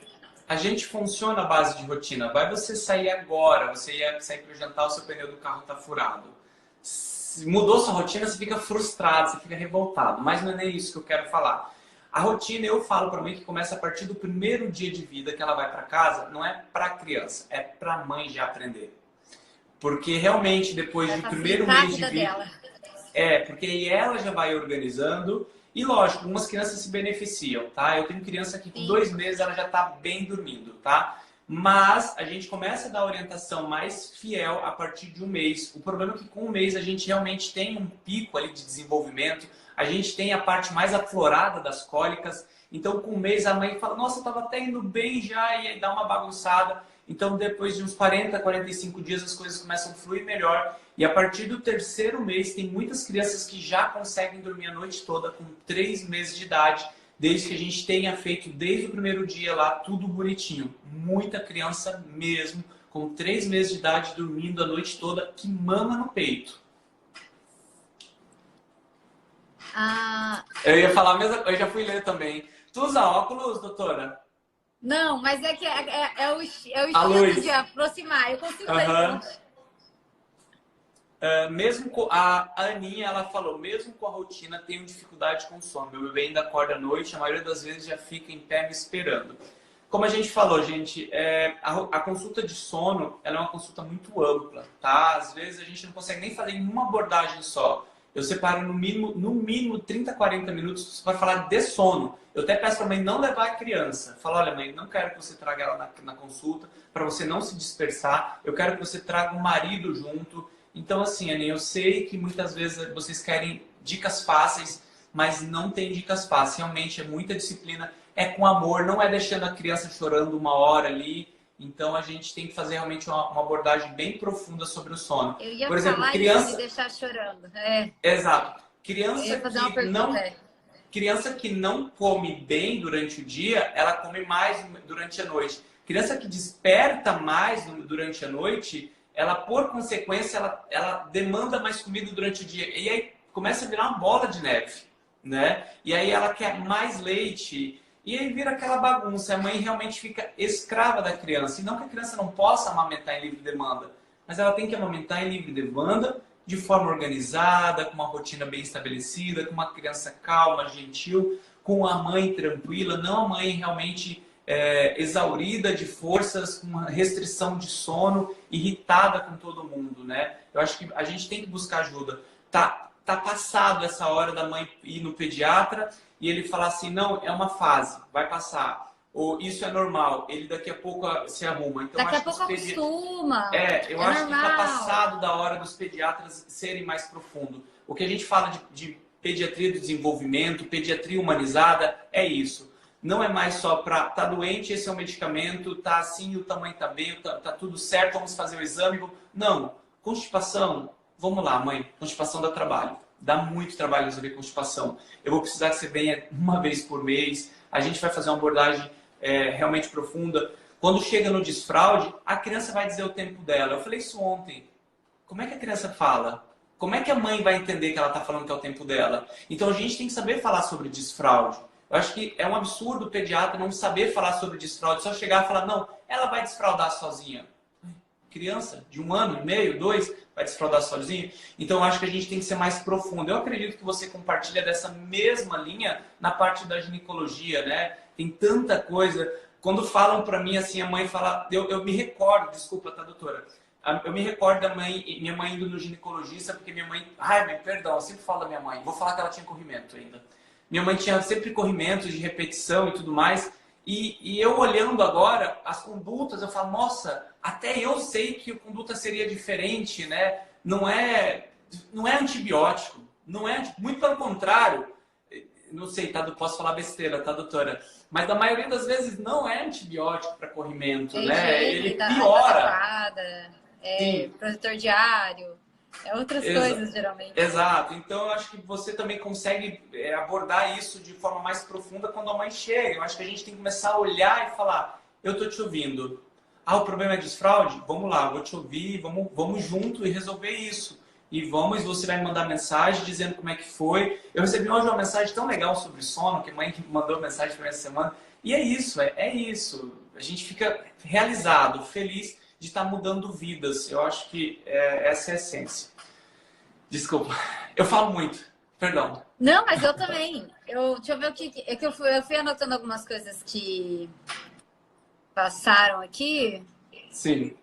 B: A gente funciona à base de rotina. Vai você sair agora, você ia sair para jantar, o seu pneu do carro tá furado. Se mudou sua rotina, você fica frustrado, você fica revoltado. Mas não é nem isso que eu quero falar. A rotina, eu falo para mim que começa a partir do primeiro dia de vida que ela vai para casa, não é para a criança, é para a mãe já aprender. Porque realmente depois do primeiro mês de vida, porque aí ela já vai organizando e lógico, algumas crianças se beneficiam, tá? Eu tenho criança que com 2 meses ela já está bem dormindo, tá? Mas a gente começa a dar orientação mais fiel a partir de 1 mês. O problema é que com 1 mês a gente realmente tem um pico ali de desenvolvimento. A gente tem a parte mais aflorada das cólicas. Então, com 1 mês, a mãe fala, nossa, estava até indo bem já, e aí dá uma bagunçada. Então, depois de uns 40, 45 dias, as coisas começam a fluir melhor. E a partir do 3º mês, tem muitas crianças que já conseguem dormir a noite toda com 3 meses de idade, desde que a gente tenha feito, desde o primeiro dia lá, tudo bonitinho. Muita criança mesmo, com 3 meses de idade, dormindo a noite toda, que mama no peito.
A: Ah,
B: Eu ia falar a mesma coisa, eu já fui ler também. Tu usa óculos, doutora?
A: não, mas é que é o
B: A
A: estilo de
B: luz.
A: aproximar. Eu consigo ler de
B: Aham.
A: longe.
B: Mesmo com a Aninha, ela falou, mesmo com a rotina, tenho dificuldade com sono. Meu bebê ainda acorda à noite, a maioria das vezes já fica em pé me esperando. Como a gente falou, gente, a consulta de sono, ela é uma consulta muito ampla, tá? Às vezes a gente não consegue nem fazer em uma abordagem só. Eu separo no mínimo 30, 40 minutos para falar de sono. Eu até peço para a mãe não levar a criança. Falo, olha mãe, não quero que você traga ela na consulta, para você não se dispersar. Eu quero que você traga o marido junto. Então, assim, Aninha, eu sei que muitas vezes vocês querem dicas fáceis, mas não tem dicas fáceis. Realmente é muita disciplina, é com amor, não é deixando a criança chorando uma hora ali. Então, a gente tem que fazer realmente uma abordagem bem profunda sobre o sono.
A: Eu ia
B: Por exemplo,
A: falar isso de deixar chorando.
B: Exato.
A: Eu ia fazer uma pergunta.
B: Criança que não come bem durante o dia, ela come mais durante a noite. Criança que desperta mais durante a noite, ela, por consequência, ela demanda mais comida durante o dia. E aí começa a virar uma bola de neve, né? E aí ela quer mais leite. E aí vira aquela bagunça. A mãe realmente fica escrava da criança. E não que a criança não possa amamentar em livre demanda, mas ela tem que amamentar em livre demanda, de forma organizada, com uma rotina bem estabelecida, com uma criança calma, gentil, com a mãe tranquila, não a mãe realmente exaurida de forças, com uma restrição de sono, irritada com todo mundo, né? Eu acho que a gente tem que buscar ajuda. Tá passado essa hora da mãe ir no pediatra e ele falar assim, não, é uma fase, vai passar. Ou isso é normal, ele daqui a pouco se arruma. Então,
A: Daqui a pouco acostuma.
B: Eu acho
A: normal.
B: que está passado da hora dos pediatras serem mais profundos. O que a gente fala de pediatria do desenvolvimento, pediatria humanizada, é isso. Não é mais só para tá doente, esse é o medicamento, tá assim, o tamanho tá bem, tá tudo certo, vamos fazer o exame. Não, constipação, vamos lá, mãe, constipação dá trabalho. Dá muito trabalho resolver constipação. Eu vou precisar que você venha uma vez por mês. A gente vai fazer uma abordagem realmente profunda. Quando chega no desfraude, a criança vai dizer o tempo dela. Eu falei isso ontem. Como é que a criança fala? Como é que a mãe vai entender que ela está falando que é o tempo dela? Então a gente tem que saber falar sobre desfraude. Eu acho que é um absurdo o pediatra não saber falar sobre desfraude, só chegar e falar, não, ela vai desfraudar sozinha. Criança de 1 ano e meio, 2, vai desfraudar sozinha. Então eu acho que a gente tem que ser mais profundo. Eu acredito que você compartilha dessa mesma linha na parte da ginecologia, né? Tem tanta coisa. Quando falam para mim assim, a mãe fala, eu me recordo, desculpa, tá, doutora? Eu me recordo da minha mãe indo no ginecologista, porque minha mãe, mãe, perdão, eu sempre falo da minha mãe, vou falar que ela tinha corrimento ainda. Minha mãe tinha sempre corrimentos de repetição e tudo mais, e eu olhando agora as condutas, eu falo, nossa, até eu sei que a conduta seria diferente, né? Não é antibiótico, não é, muito pelo contrário. Não sei, tá? Posso falar besteira, tá, doutora? Mas a maioria das vezes não é antibiótico para corrimento, né? Ele piora.
A: Protetor diário, outras coisas, geralmente.
B: Exato. Então, eu acho que você também consegue abordar isso de forma mais profunda quando a mãe chega. Eu acho que a gente tem que começar a olhar e falar, eu tô te ouvindo. O problema é desfraude? Vamos lá, vou te ouvir, vamos junto e resolver isso. E você vai me mandar mensagem dizendo como é que foi. Eu recebi hoje uma mensagem tão legal sobre sono, que a mãe mandou mensagem para essa semana. E é isso, é isso. A gente fica realizado, feliz de estar mudando vidas. Eu acho que essa é a essência. Desculpa, eu falo muito, perdão.
A: Não, mas eu também. Deixa eu ver o que... É que eu fui anotando algumas coisas que passaram aqui.
B: Sim.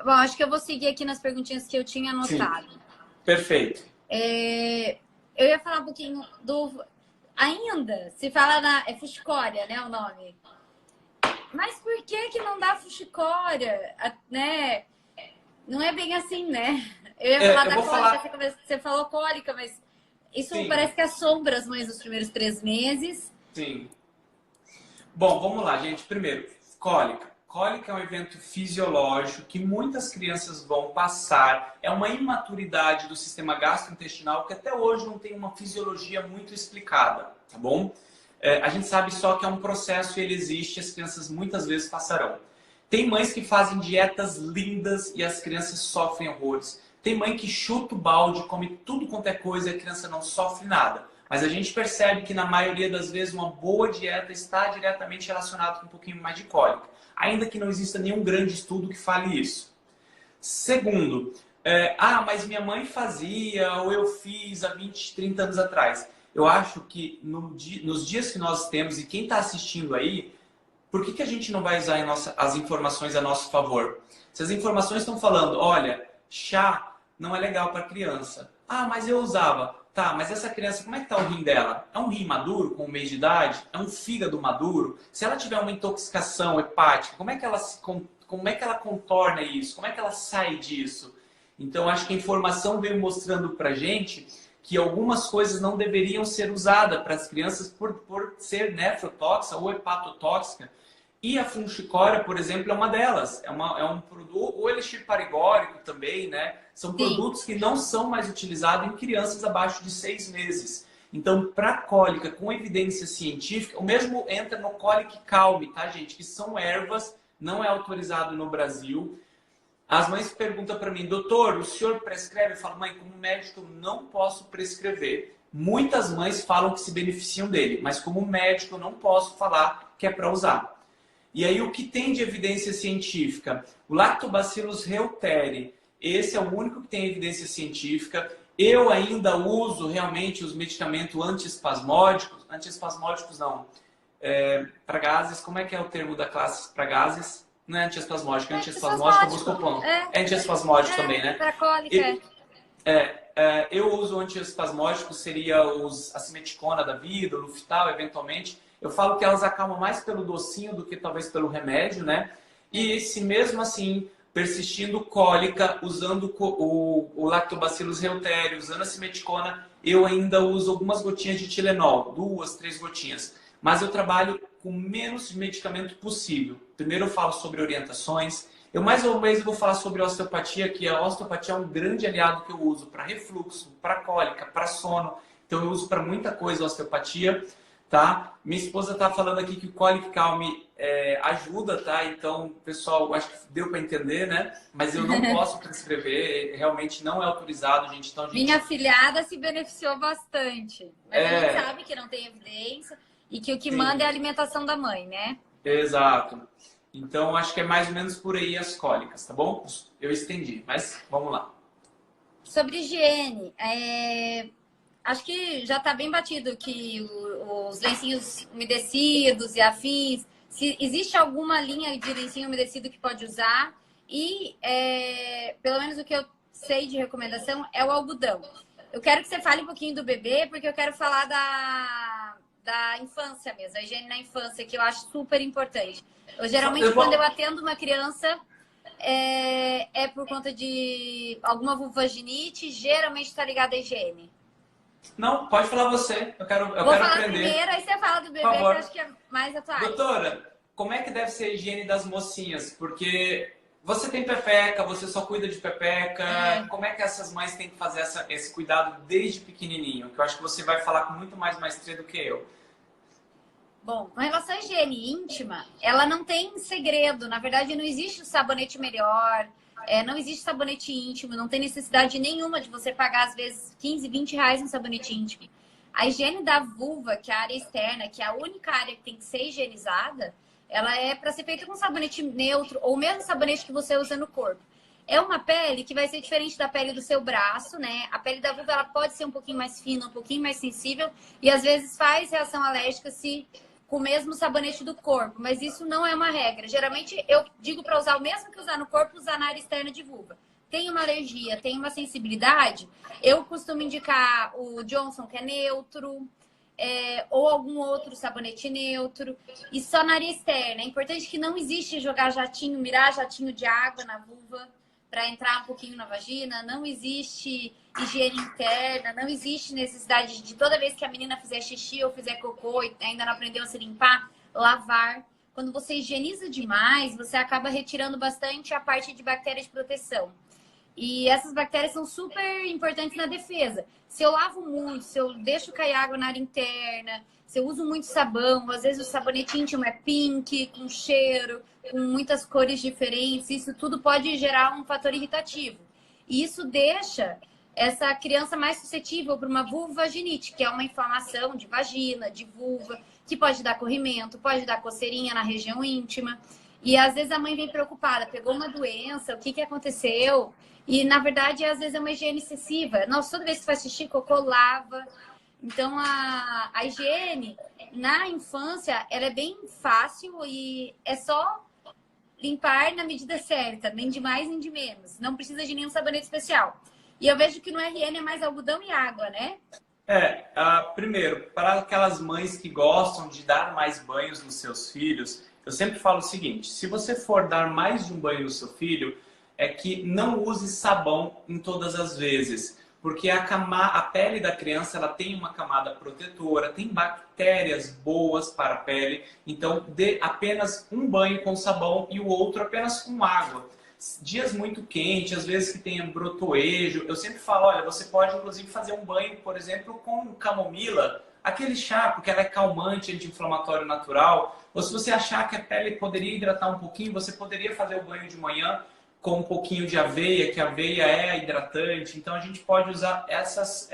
A: Bom, acho que eu vou seguir aqui nas perguntinhas que eu tinha anotado.
B: Sim. Perfeito.
A: Eu ia falar um pouquinho do... Ainda se fala é fuxicória, né, o nome? Mas por que não dá fuxicória, né? Não é bem assim, né? Eu ia falar da cólica, você falou cólica, mas isso Sim. Parece que assombra as mães nos primeiros 3 meses.
B: Sim. Bom, vamos lá, gente. Primeiro, cólica. Cólica é um evento fisiológico que muitas crianças vão passar. É uma imaturidade do sistema gastrointestinal que até hoje não tem uma fisiologia muito explicada, tá bom? A gente sabe só que é um processo e ele existe, as crianças muitas vezes passarão. Tem mães que fazem dietas lindas e as crianças sofrem horrores. Tem mãe que chuta o balde, come tudo quanto é coisa e a criança não sofre nada. Mas a gente percebe que na maioria das vezes uma boa dieta está diretamente relacionada com um pouquinho mais de cólica. Ainda que não exista nenhum grande estudo que fale isso. Segundo, mas minha mãe fazia ou eu fiz há 20, 30 anos atrás. Eu acho que nos dias que nós temos, e quem está assistindo aí, por que a gente não vai usar as informações a nosso favor? Se as informações estão falando, olha, chá não é legal para criança. Ah, mas eu usava. Tá, mas essa criança, como é que tá o rim dela? É um rim maduro, com um mês de idade? É um fígado maduro? Se ela tiver uma intoxicação hepática, como é que ela contorna isso? Como é que ela sai disso? Então, acho que a informação veio mostrando pra gente que algumas coisas não deveriam ser usadas para as crianças por ser nefrotóxica ou hepatotóxica. E a funchicória, por exemplo, é uma delas. É um produto, o elixir parigórico também, né? São produtos que não são mais utilizados em crianças abaixo de 6 meses. Então, para cólica com evidência científica, o mesmo entra no Colic Calme, tá, gente? Que são ervas, não é autorizado no Brasil. As mães perguntam para mim, doutor, o senhor prescreve? Eu falo, mãe, como médico, eu não posso prescrever. Muitas mães falam que se beneficiam dele, mas como médico, eu não posso falar que é para usar. E aí, o que tem de evidência científica? O Lactobacillus reuteri, esse é o único que tem evidência científica. Eu ainda uso realmente os medicamentos antiespasmódicos não, para gases, como é que é o termo da classe para gases? Não é antiespasmódico, é antiespasmódico, eu busco é antiespasmódico também, né?
A: Para cólica.
B: Eu uso antiespasmódico, seria a simeticona da vida, o Luftal, eventualmente. Eu falo que elas acalmam mais pelo docinho do que talvez pelo remédio, né? E se mesmo assim, persistindo cólica, usando o Lactobacillus reuteri, usando a simeticona, eu ainda uso algumas gotinhas de Tilenol, 2, 3 gotinhas. Mas eu trabalho com menos medicamento possível. Primeiro eu falo sobre orientações. Eu mais ou menos vou falar sobre osteopatia, que a osteopatia é um grande aliado que eu uso para refluxo, para cólica, para sono. Então eu uso para muita coisa a osteopatia. Tá? Minha esposa tá falando aqui que o Colic Calme ajuda, tá? Então, pessoal, acho que deu para entender, né? Mas eu não posso prescrever, realmente não é autorizado, gente. Então,
A: Minha afilhada se beneficiou bastante. Mas a gente sabe que não tem evidência e que o que manda é a alimentação da mãe, né?
B: Exato. Então, acho que é mais ou menos por aí as cólicas, tá bom? Eu estendi, mas vamos lá.
A: Sobre higiene, acho que já está bem batido que os lencinhos umedecidos e afins, se existe alguma linha de lencinho umedecido que pode usar e, pelo menos o que eu sei de recomendação, é o algodão. Eu quero que você fale um pouquinho do bebê, porque eu quero falar da infância mesmo, a higiene na infância, que eu acho super importante. Geralmente, quando eu atendo uma criança, é por conta de alguma vulvaginite, geralmente está ligada à higiene.
B: Não, pode falar você. Eu quero
A: Vou falar
B: aprender.
A: Primeiro, aí você fala do bebê, que eu acho que é mais atual.
B: Doutora, como é que deve ser a higiene das mocinhas? Porque você tem pepeca, você só cuida de pepeca. Como é que essas mães têm que fazer esse cuidado desde pequenininho? Que eu acho que você vai falar com muito mais maestria do que eu.
A: Bom, com relação à higiene íntima, ela não tem segredo. Na verdade, não existe o sabonete melhor. Não existe sabonete íntimo, não tem necessidade nenhuma de você pagar, às vezes, 15, 20 reais no sabonete íntimo. A higiene da vulva, que é a área externa, que é a única área que tem que ser higienizada, ela é para ser feita com sabonete neutro, ou mesmo sabonete que você usa no corpo. É uma pele que vai ser diferente da pele do seu braço, né? A pele da vulva ela pode ser um pouquinho mais fina, um pouquinho mais sensível, e às vezes faz reação alérgica com o mesmo sabonete do corpo, mas isso não é uma regra. Geralmente eu digo para usar o mesmo que usar no corpo, usar na área externa de vulva. Tem uma alergia, tem uma sensibilidade, eu costumo indicar o Johnson, que é neutro, ou algum outro sabonete neutro, e só na área externa. É importante que não existe jogar jatinho, mirar jatinho de água na vulva para entrar um pouquinho na vagina, não existe higiene interna, não existe necessidade de toda vez que a menina fizer xixi ou fizer cocô e ainda não aprendeu a se limpar, lavar. Quando você higieniza demais, você acaba retirando bastante a parte de bactérias de proteção. E essas bactérias são super importantes na defesa. Se eu lavo muito, se eu deixo cair água na área interna, se eu uso muito sabão, às vezes o sabonete íntimo é pink, com cheiro, com muitas cores diferentes, isso tudo pode gerar um fator irritativo. E isso deixa essa criança mais suscetível para uma vulvovaginite, que é uma inflamação de vagina, de vulva, que pode dar corrimento, pode dar coceirinha na região íntima. E às vezes a mãe vem preocupada, pegou uma doença, o que que aconteceu? E na verdade, às vezes é uma higiene excessiva. Nossa, toda vez que faz xixi, cocô, lava. Então a higiene na infância, ela é bem fácil e é só limpar na medida certa, nem de mais nem de menos. Não precisa de nenhum sabonete especial. E eu vejo que no RN é mais algodão e água, né?
B: Primeiro, para aquelas mães que gostam de dar mais banhos nos seus filhos, eu sempre falo o seguinte: se você for dar mais de um banho no seu filho, é que não use sabão em todas as vezes, porque a pele da criança ela tem uma camada protetora, tem bactérias boas para a pele, então dê apenas um banho com sabão e o outro apenas com água. Dias muito quentes, às vezes que tenha brotoejo, eu sempre falo, olha, você pode inclusive fazer um banho, por exemplo, com camomila, aquele chá, porque ela é calmante, anti-inflamatório natural, ou se você achar que a pele poderia hidratar um pouquinho, você poderia fazer o banho de manhã com um pouquinho de aveia, que a aveia é hidratante, então a gente pode usar essas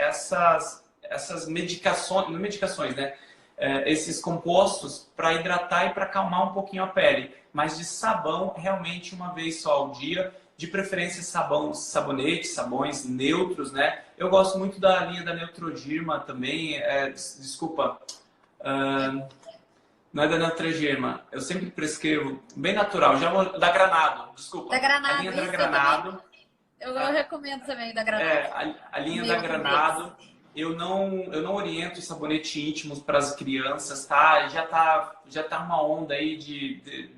B: medicações, né? Esses compostos para hidratar e para acalmar um pouquinho a pele. Mas de sabão, realmente uma vez só ao dia. De preferência sabonetes, sabões neutros, né? Eu gosto muito da linha da Neutrogena também. Desculpa, não é da Neutrogena. Eu sempre prescrevo bem natural. Já vou, da Granado, desculpa.
A: Da Granado,
B: a linha da Granado.
A: Eu recomendo também da Granado.
B: A linha da Granado. Eu não oriento sabonete íntimos para as crianças, tá? Já tá uma onda aí de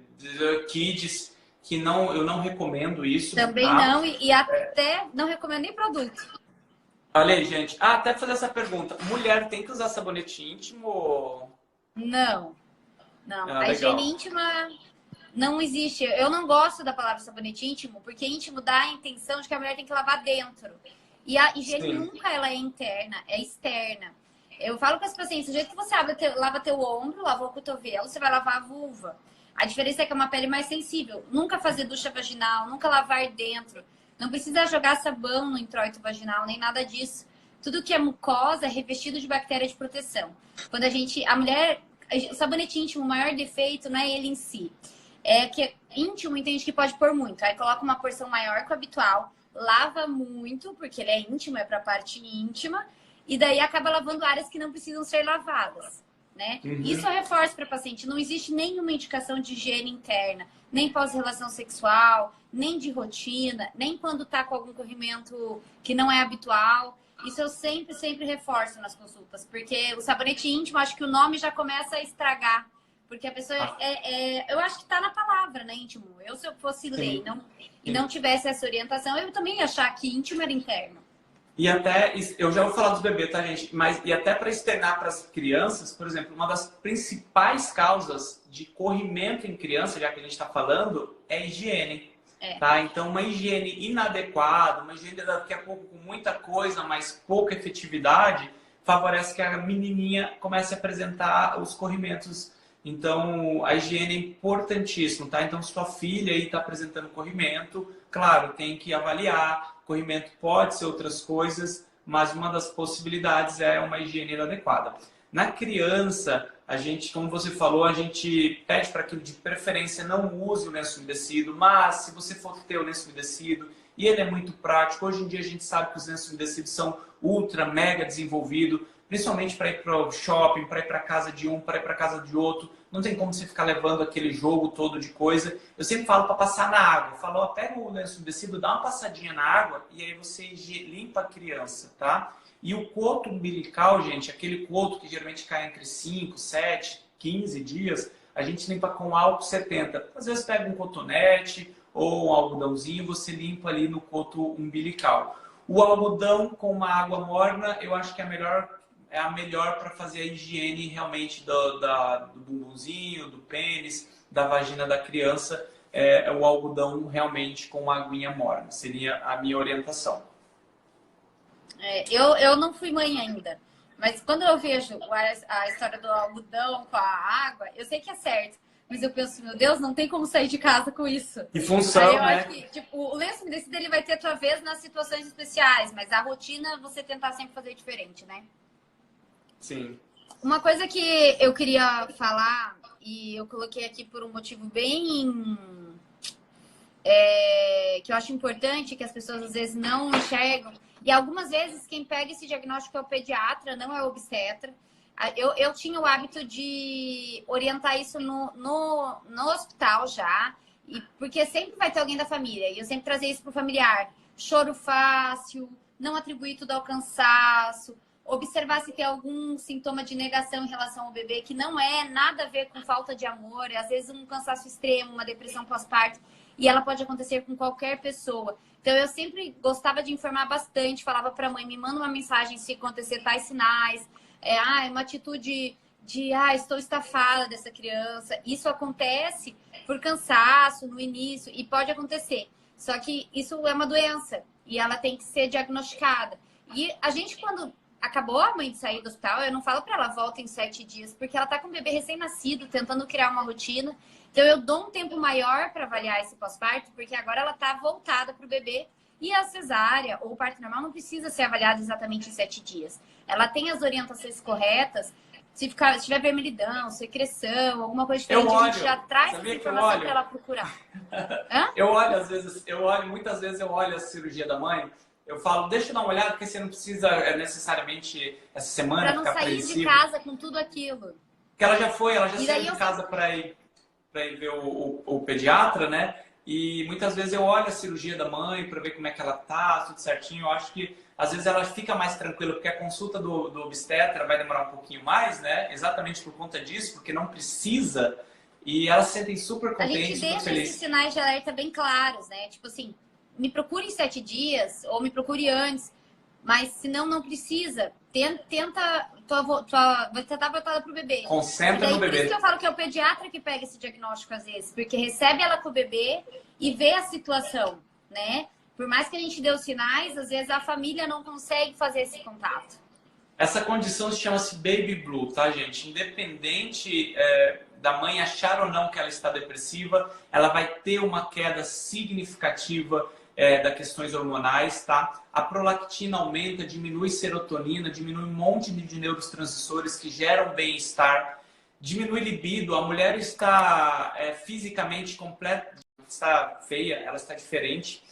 B: kids que eu não recomendo isso.
A: Também
B: tá?
A: não, e até não recomendo nem produto.
B: Olha aí, gente. Até fazer essa pergunta. Mulher tem que usar sabonete íntimo?
A: Não. A
B: legal.
A: higiene íntima não existe. Eu não gosto da palavra sabonete íntimo, porque íntimo dá a intenção de que a mulher tem que lavar dentro. E a higiene nunca ela é interna, é externa. Eu falo com as pacientes, do jeito que você lava teu ombro, lava o cotovelo, você vai lavar a vulva. A diferença é que é uma pele mais sensível. Nunca fazer ducha vaginal, nunca lavar dentro. Não precisa jogar sabão no introito vaginal, nem nada disso. Tudo que é mucosa é revestido de bactéria de proteção. Quando o sabonete íntimo, o maior defeito não é ele em si. É que íntimo entende que pode pôr muito. Aí coloca uma porção maior que o habitual, lava muito, porque ele é íntimo, é para a parte íntima, e daí acaba lavando áreas que não precisam ser lavadas, né?
B: Uhum.
A: Isso eu reforço para paciente. Não existe nenhuma indicação de higiene interna, nem pós-relação sexual, nem de rotina, nem quando tá com algum corrimento que não é habitual. Isso eu sempre reforço nas consultas, porque o sabonete íntimo, acho que o nome já começa a estragar. Porque a pessoa eu acho que tá na palavra, né, íntimo. Se eu fosse ler e não tivesse essa orientação, eu também ia achar que íntimo era interno.
B: E até, eu já vou falar dos bebês, tá, gente? E até para externar para as crianças, por exemplo, uma das principais causas de corrimento em criança, já que a gente está falando, é a higiene. Tá? Então, uma higiene inadequada, uma higiene daqui a pouco com muita coisa, mas pouca efetividade, favorece que a menininha comece a apresentar os corrimentos. Então, a higiene é importantíssima, tá? Então, se sua filha aí está apresentando corrimento, claro, tem que avaliar. Corrimento pode ser outras coisas, mas uma das possibilidades é uma higiene inadequada. Na criança, a gente, como você falou, a gente pede para que de preferência não use o lenço umedecido, mas se você for ter o lenço umedecido, e ele é muito prático, hoje em dia a gente sabe que os lenços umedecidos são ultra, mega desenvolvidos, principalmente para ir para o shopping, para ir para casa de um, para ir para casa de outro. Não tem como você ficar levando aquele jogo todo de coisa. Eu sempre falo para passar na água. Falo, pega o lenço umedecido, dá uma passadinha na água e aí você limpa a criança, tá? E o coto umbilical, gente, aquele coto que geralmente cai entre 5, 7, 15 dias, a gente limpa com álcool 70. Às vezes pega um cotonete ou um algodãozinho, você limpa ali no coto umbilical. O algodão com uma água morna, eu acho que é a melhor para fazer a higiene realmente do bumbumzinho, do pênis, da vagina da criança. É o algodão realmente com uma aguinha morna. Seria a minha orientação.
A: Eu não fui mãe ainda, mas quando eu vejo a história do algodão com a água, eu sei que é certo. Mas eu penso, meu Deus, não tem como sair de casa com isso.
B: Que função,
A: Aí eu
B: né?
A: acho que, tipo, o lenço umedecido ele vai ter a sua vez nas situações especiais, mas a rotina você tentar sempre fazer diferente, né?
B: Sim.
A: Uma coisa que eu queria falar, e eu coloquei aqui por um motivo bem que eu acho importante, que as pessoas às vezes não enxergam. E algumas vezes quem pega esse diagnóstico é o pediatra, não é o obstetra. Eu tinha o hábito de orientar isso no hospital já, porque sempre vai ter alguém da família. E eu sempre trazia isso para o familiar. Choro fácil, não atribuir tudo ao cansaço, observar se tem algum sintoma de negação em relação ao bebê, que não é nada a ver com falta de amor, é às vezes um cansaço extremo, uma depressão pós-parto. E ela pode acontecer com qualquer pessoa. Então, eu sempre gostava de informar bastante, falava para a mãe, me manda uma mensagem se acontecer tais sinais. É uma atitude de, estou estafada dessa criança. Isso acontece por cansaço no início e pode acontecer. Só que isso é uma doença e ela tem que ser diagnosticada. E a gente, quando acabou a mãe de sair do hospital, eu não falo para ela volta em 7 dias, porque ela tá com um bebê recém-nascido, tentando criar uma rotina. Então, eu dou um tempo maior para avaliar esse pós-parto, porque agora ela tá voltada para o bebê. E a cesárea ou o parto normal não precisa ser avaliado exatamente em 7 dias. Ela tem as orientações corretas. Se tiver vermelhidão, secreção, alguma coisa diferente, a gente já traz essa informação para ela procurar. Hã?
B: Muitas vezes eu olho a cirurgia da mãe, eu falo, deixa eu dar uma olhada, porque você não precisa necessariamente essa semana
A: ficar apreensivo. Pra não sair de casa com tudo aquilo.
B: Porque ela já saiu de casa para ir ver o pediatra, né? E muitas vezes eu olho a cirurgia da mãe para ver como é que ela tá, tudo certinho. Eu acho que às vezes ela fica mais tranquila, porque a consulta do obstetra vai demorar um pouquinho mais, né? Exatamente por conta disso, porque não precisa. E elas se sentem super contentes, super felizes. A gente deixa
A: esses sinais de alerta bem claros, né? Tipo assim, me procure em 7 dias, ou me procure antes. Mas se não precisa, tenta vai tentar voltada pro bebê.
B: Concentra no bebê.
A: Por isso que eu falo que é o pediatra que pega esse diagnóstico às vezes, porque recebe ela com o bebê e vê a situação, né? Por mais que a gente dê os sinais, às vezes a família não consegue fazer esse contato.
B: Essa condição chama-se baby blue, tá, gente? Independente da mãe achar ou não que ela está depressiva, ela vai ter uma queda significativa das questões hormonais, tá? A prolactina aumenta, diminui serotonina, diminui um monte de neurotransmissores que geram bem-estar, diminui libido, a mulher está fisicamente completa, está feia, ela está diferente,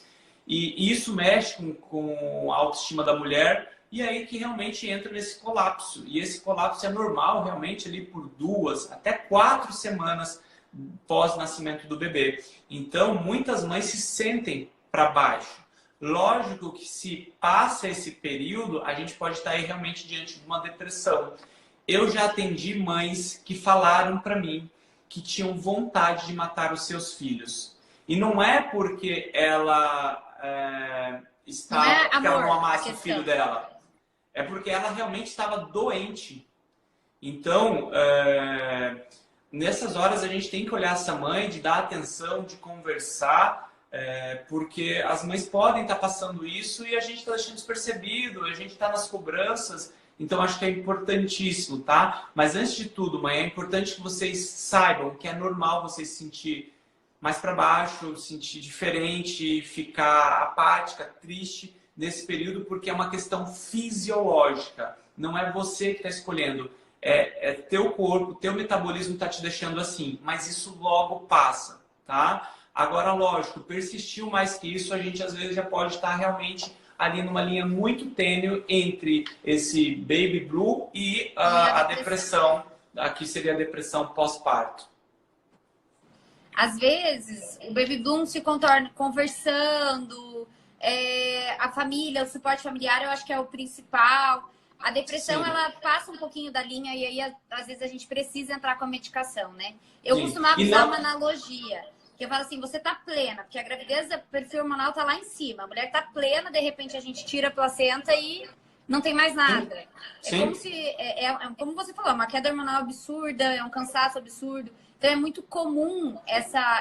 B: e isso mexe com a autoestima da mulher, e aí que realmente entra nesse colapso. E esse colapso é normal realmente ali por 2 até 4 semanas pós-nascimento do bebê. Então, muitas mães se sentem para baixo. Lógico que se passa esse período, a gente pode estar aí realmente diante de uma depressão. Eu já atendi mães que falaram para mim que tinham vontade de matar os seus filhos. E não é porque ela porque ela não amasse o filho dela. É porque ela realmente estava doente. Então, nessas horas a gente tem que olhar essa mãe, de dar atenção, de conversar, porque as mães podem estar passando isso e a gente está deixando despercebido, a gente está nas cobranças. Então, acho que é importantíssimo, tá? Mas antes de tudo, mãe, é importante que vocês saibam que é normal vocês se sentir mais para baixo, sentir diferente, ficar apática, triste nesse período, porque é uma questão fisiológica. Não é você que está escolhendo. É teu corpo, teu metabolismo está te deixando assim. Mas isso logo passa, tá? Agora, lógico, persistiu mais que isso, a gente às vezes já pode estar realmente ali numa linha muito tênue entre esse baby blue e a depressão. Aqui seria a depressão pós-parto.
A: Às vezes, o baby bloom se contorna conversando, a família, o suporte familiar, eu acho que é o principal. A depressão, sim, ela passa um pouquinho da linha e aí, às vezes, a gente precisa entrar com a medicação, né? Eu costumava usar uma analogia, que eu falo assim, você tá plena, porque a gravidez, o perfil hormonal tá lá em cima. A mulher tá plena, de repente a gente tira a placenta e não tem mais nada.
B: Sim.
A: É como se, como você falou, uma queda hormonal absurda, é um cansaço absurdo. Então é muito comum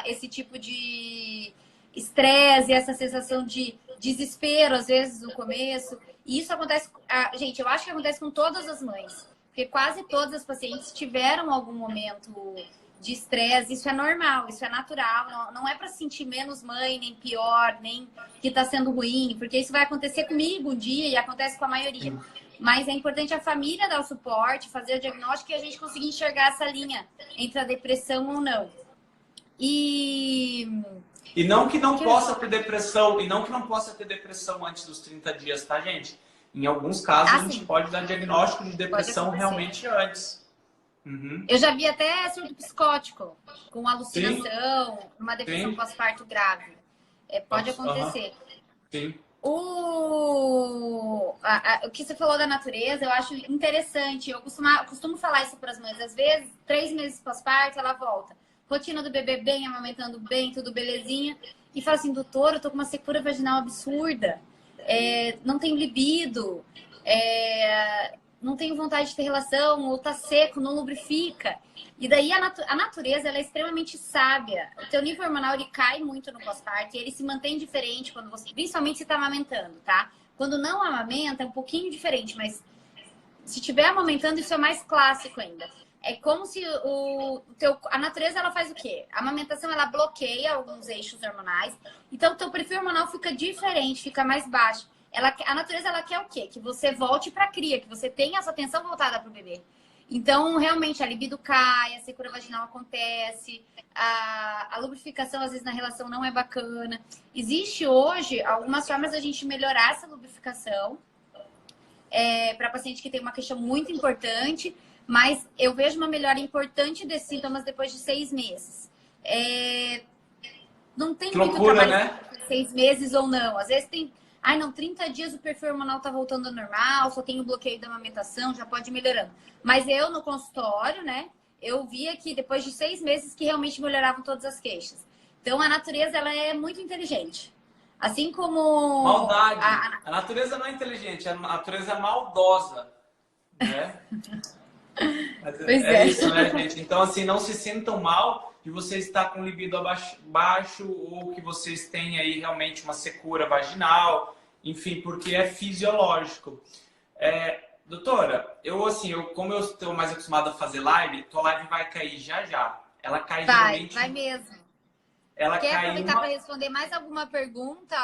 A: esse tipo de estresse, essa sensação de desespero, às vezes, no começo. E isso acontece, gente, eu acho que acontece com todas as mães. Porque quase todas as pacientes tiveram algum momento de estresse, isso é normal, isso é natural, não é para se sentir menos mãe, nem pior, nem que tá sendo ruim, porque isso vai acontecer comigo um dia e acontece com a maioria. Mas é importante a família dar o suporte, fazer o diagnóstico e a gente conseguir enxergar essa linha entre a depressão ou não.
B: E não que não possa ter depressão, e não que não possa ter depressão antes dos 30 dias, tá, gente? Em alguns casos a gente pode dar diagnóstico de depressão realmente antes. Uhum.
A: Eu já vi até surto psicótico, com alucinação, uma depressão pós-parto grave. Pode acontecer.
B: Sim.
A: O que você falou da natureza, eu acho interessante. Eu costumo falar isso para as mães. Às vezes, 3 meses pós-parto, ela volta. Rotina do bebê bem, amamentando bem, tudo belezinha. E fala assim, doutora, eu tô com uma secura vaginal absurda. Não tenho libido. Não tenho vontade de ter relação, ou tá seco, não lubrifica. E daí a natureza, ela é extremamente sábia. O teu nível hormonal, ele cai muito no pós-parto e ele se mantém diferente quando você, principalmente se tá amamentando, tá? Quando não amamenta, é um pouquinho diferente, mas se tiver amamentando, isso é mais clássico ainda. É como se a natureza, ela faz o quê? A amamentação, ela bloqueia alguns eixos hormonais. Então, o teu perfil hormonal fica diferente, fica mais baixo. A natureza, ela quer o quê? Que você volte para a cria, que você tenha essa atenção voltada para o bebê. Então, realmente, a libido cai, a secura vaginal acontece, a lubrificação, às vezes, na relação não é bacana. Existe hoje algumas formas da gente melhorar essa lubrificação para paciente que tem uma queixa muito importante, mas eu vejo uma melhora importante desses sintomas depois de 6 meses. Não tem muito trabalho, né? 6 meses ou não. Às vezes tem... 30 dias o perfil hormonal tá voltando ao normal, só tem o bloqueio da amamentação, já pode ir melhorando. Mas eu, no consultório, né, eu via que depois de 6 meses que realmente melhoravam todas as queixas. Então, a natureza, ela é muito inteligente. Assim como...
B: Maldade. A natureza não é inteligente, a natureza é maldosa, né?
A: Pois é.
B: Isso, né, gente? Então, assim, não se sintam mal de vocês estar com libido baixo ou que vocês têm aí realmente uma secura vaginal, enfim, porque é fisiológico. Doutora, como eu estou mais acostumado a fazer live, tua live vai cair já. Ela cai geralmente...
A: Vai mesmo.
B: Ela
A: Quer
B: cai
A: aproveitar para responder mais alguma pergunta?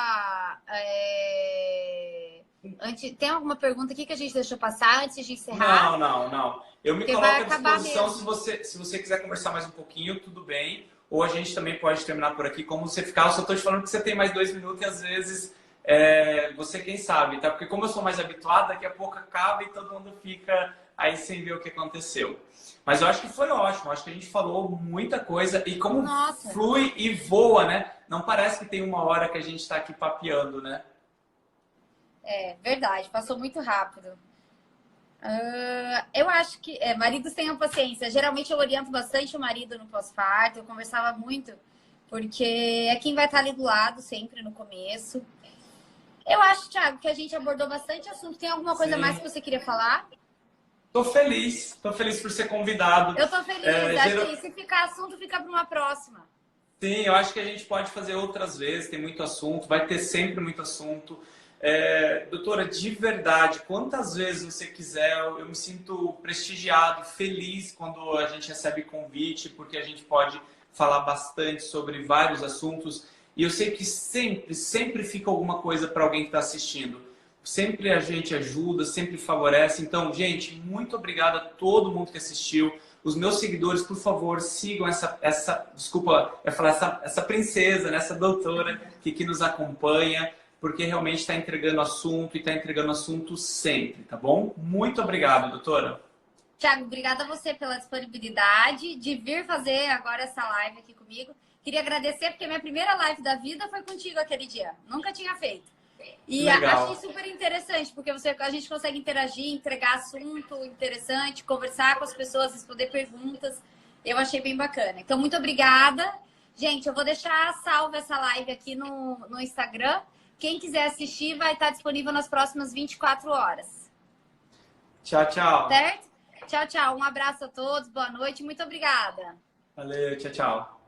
A: Tem alguma pergunta aqui que a gente deixou passar antes de encerrar?
B: Não. Eu me coloco à disposição se você quiser conversar mais um pouquinho, tudo bem. Ou a gente também pode terminar por aqui, como você ficar. Eu só estou te falando que você tem mais 2 minutos e às vezes você quem sabe, tá? Porque como eu sou mais habituado, daqui a pouco acaba e todo mundo fica aí sem ver o que aconteceu. Mas eu acho que foi ótimo, acho que a gente falou muita coisa e como flui e voa, né? Não parece que tem 1 hora que a gente está aqui papeando, né?
A: É verdade, passou muito rápido. Eu acho que maridos tenham paciência. Geralmente eu oriento bastante o marido no pós-parto, eu conversava muito, porque é quem vai estar ali do lado sempre no começo. Eu acho, Thiago, que a gente abordou bastante assunto. Tem alguma coisa mais que você queria falar?
B: Tô feliz por ser convidado.
A: Eu tô feliz, acho que se ficar assunto, fica para uma próxima.
B: Sim, eu acho que a gente pode fazer outras vezes, tem muito assunto, vai ter sempre muito assunto. Doutora, de verdade, quantas vezes você quiser, eu me sinto prestigiado, feliz quando a gente recebe convite, porque a gente pode falar bastante sobre vários assuntos. E eu sei que sempre fica alguma coisa para alguém que está assistindo. Sempre a gente ajuda, sempre favorece. Então, gente, muito obrigado a todo mundo que assistiu. Os meus seguidores, por favor, sigam essa princesa, né? Essa doutora que nos acompanha, porque realmente está entregando assunto e está entregando assunto sempre, tá bom? Muito obrigado, doutora.
A: Thiago, obrigada a você pela disponibilidade de vir fazer agora essa live aqui comigo. Queria agradecer porque minha primeira live da vida foi contigo aquele dia. Nunca tinha feito. E achei super interessante, porque a gente consegue interagir, entregar assunto interessante, conversar com as pessoas, responder perguntas. Eu achei bem bacana. Então, muito obrigada. Gente, eu vou deixar salva essa live aqui no Instagram. Quem quiser assistir vai estar disponível nas próximas 24 horas.
B: Tchau.
A: Certo? Tchau. Um abraço a todos, boa noite. Muito obrigada.
B: Valeu, tchau.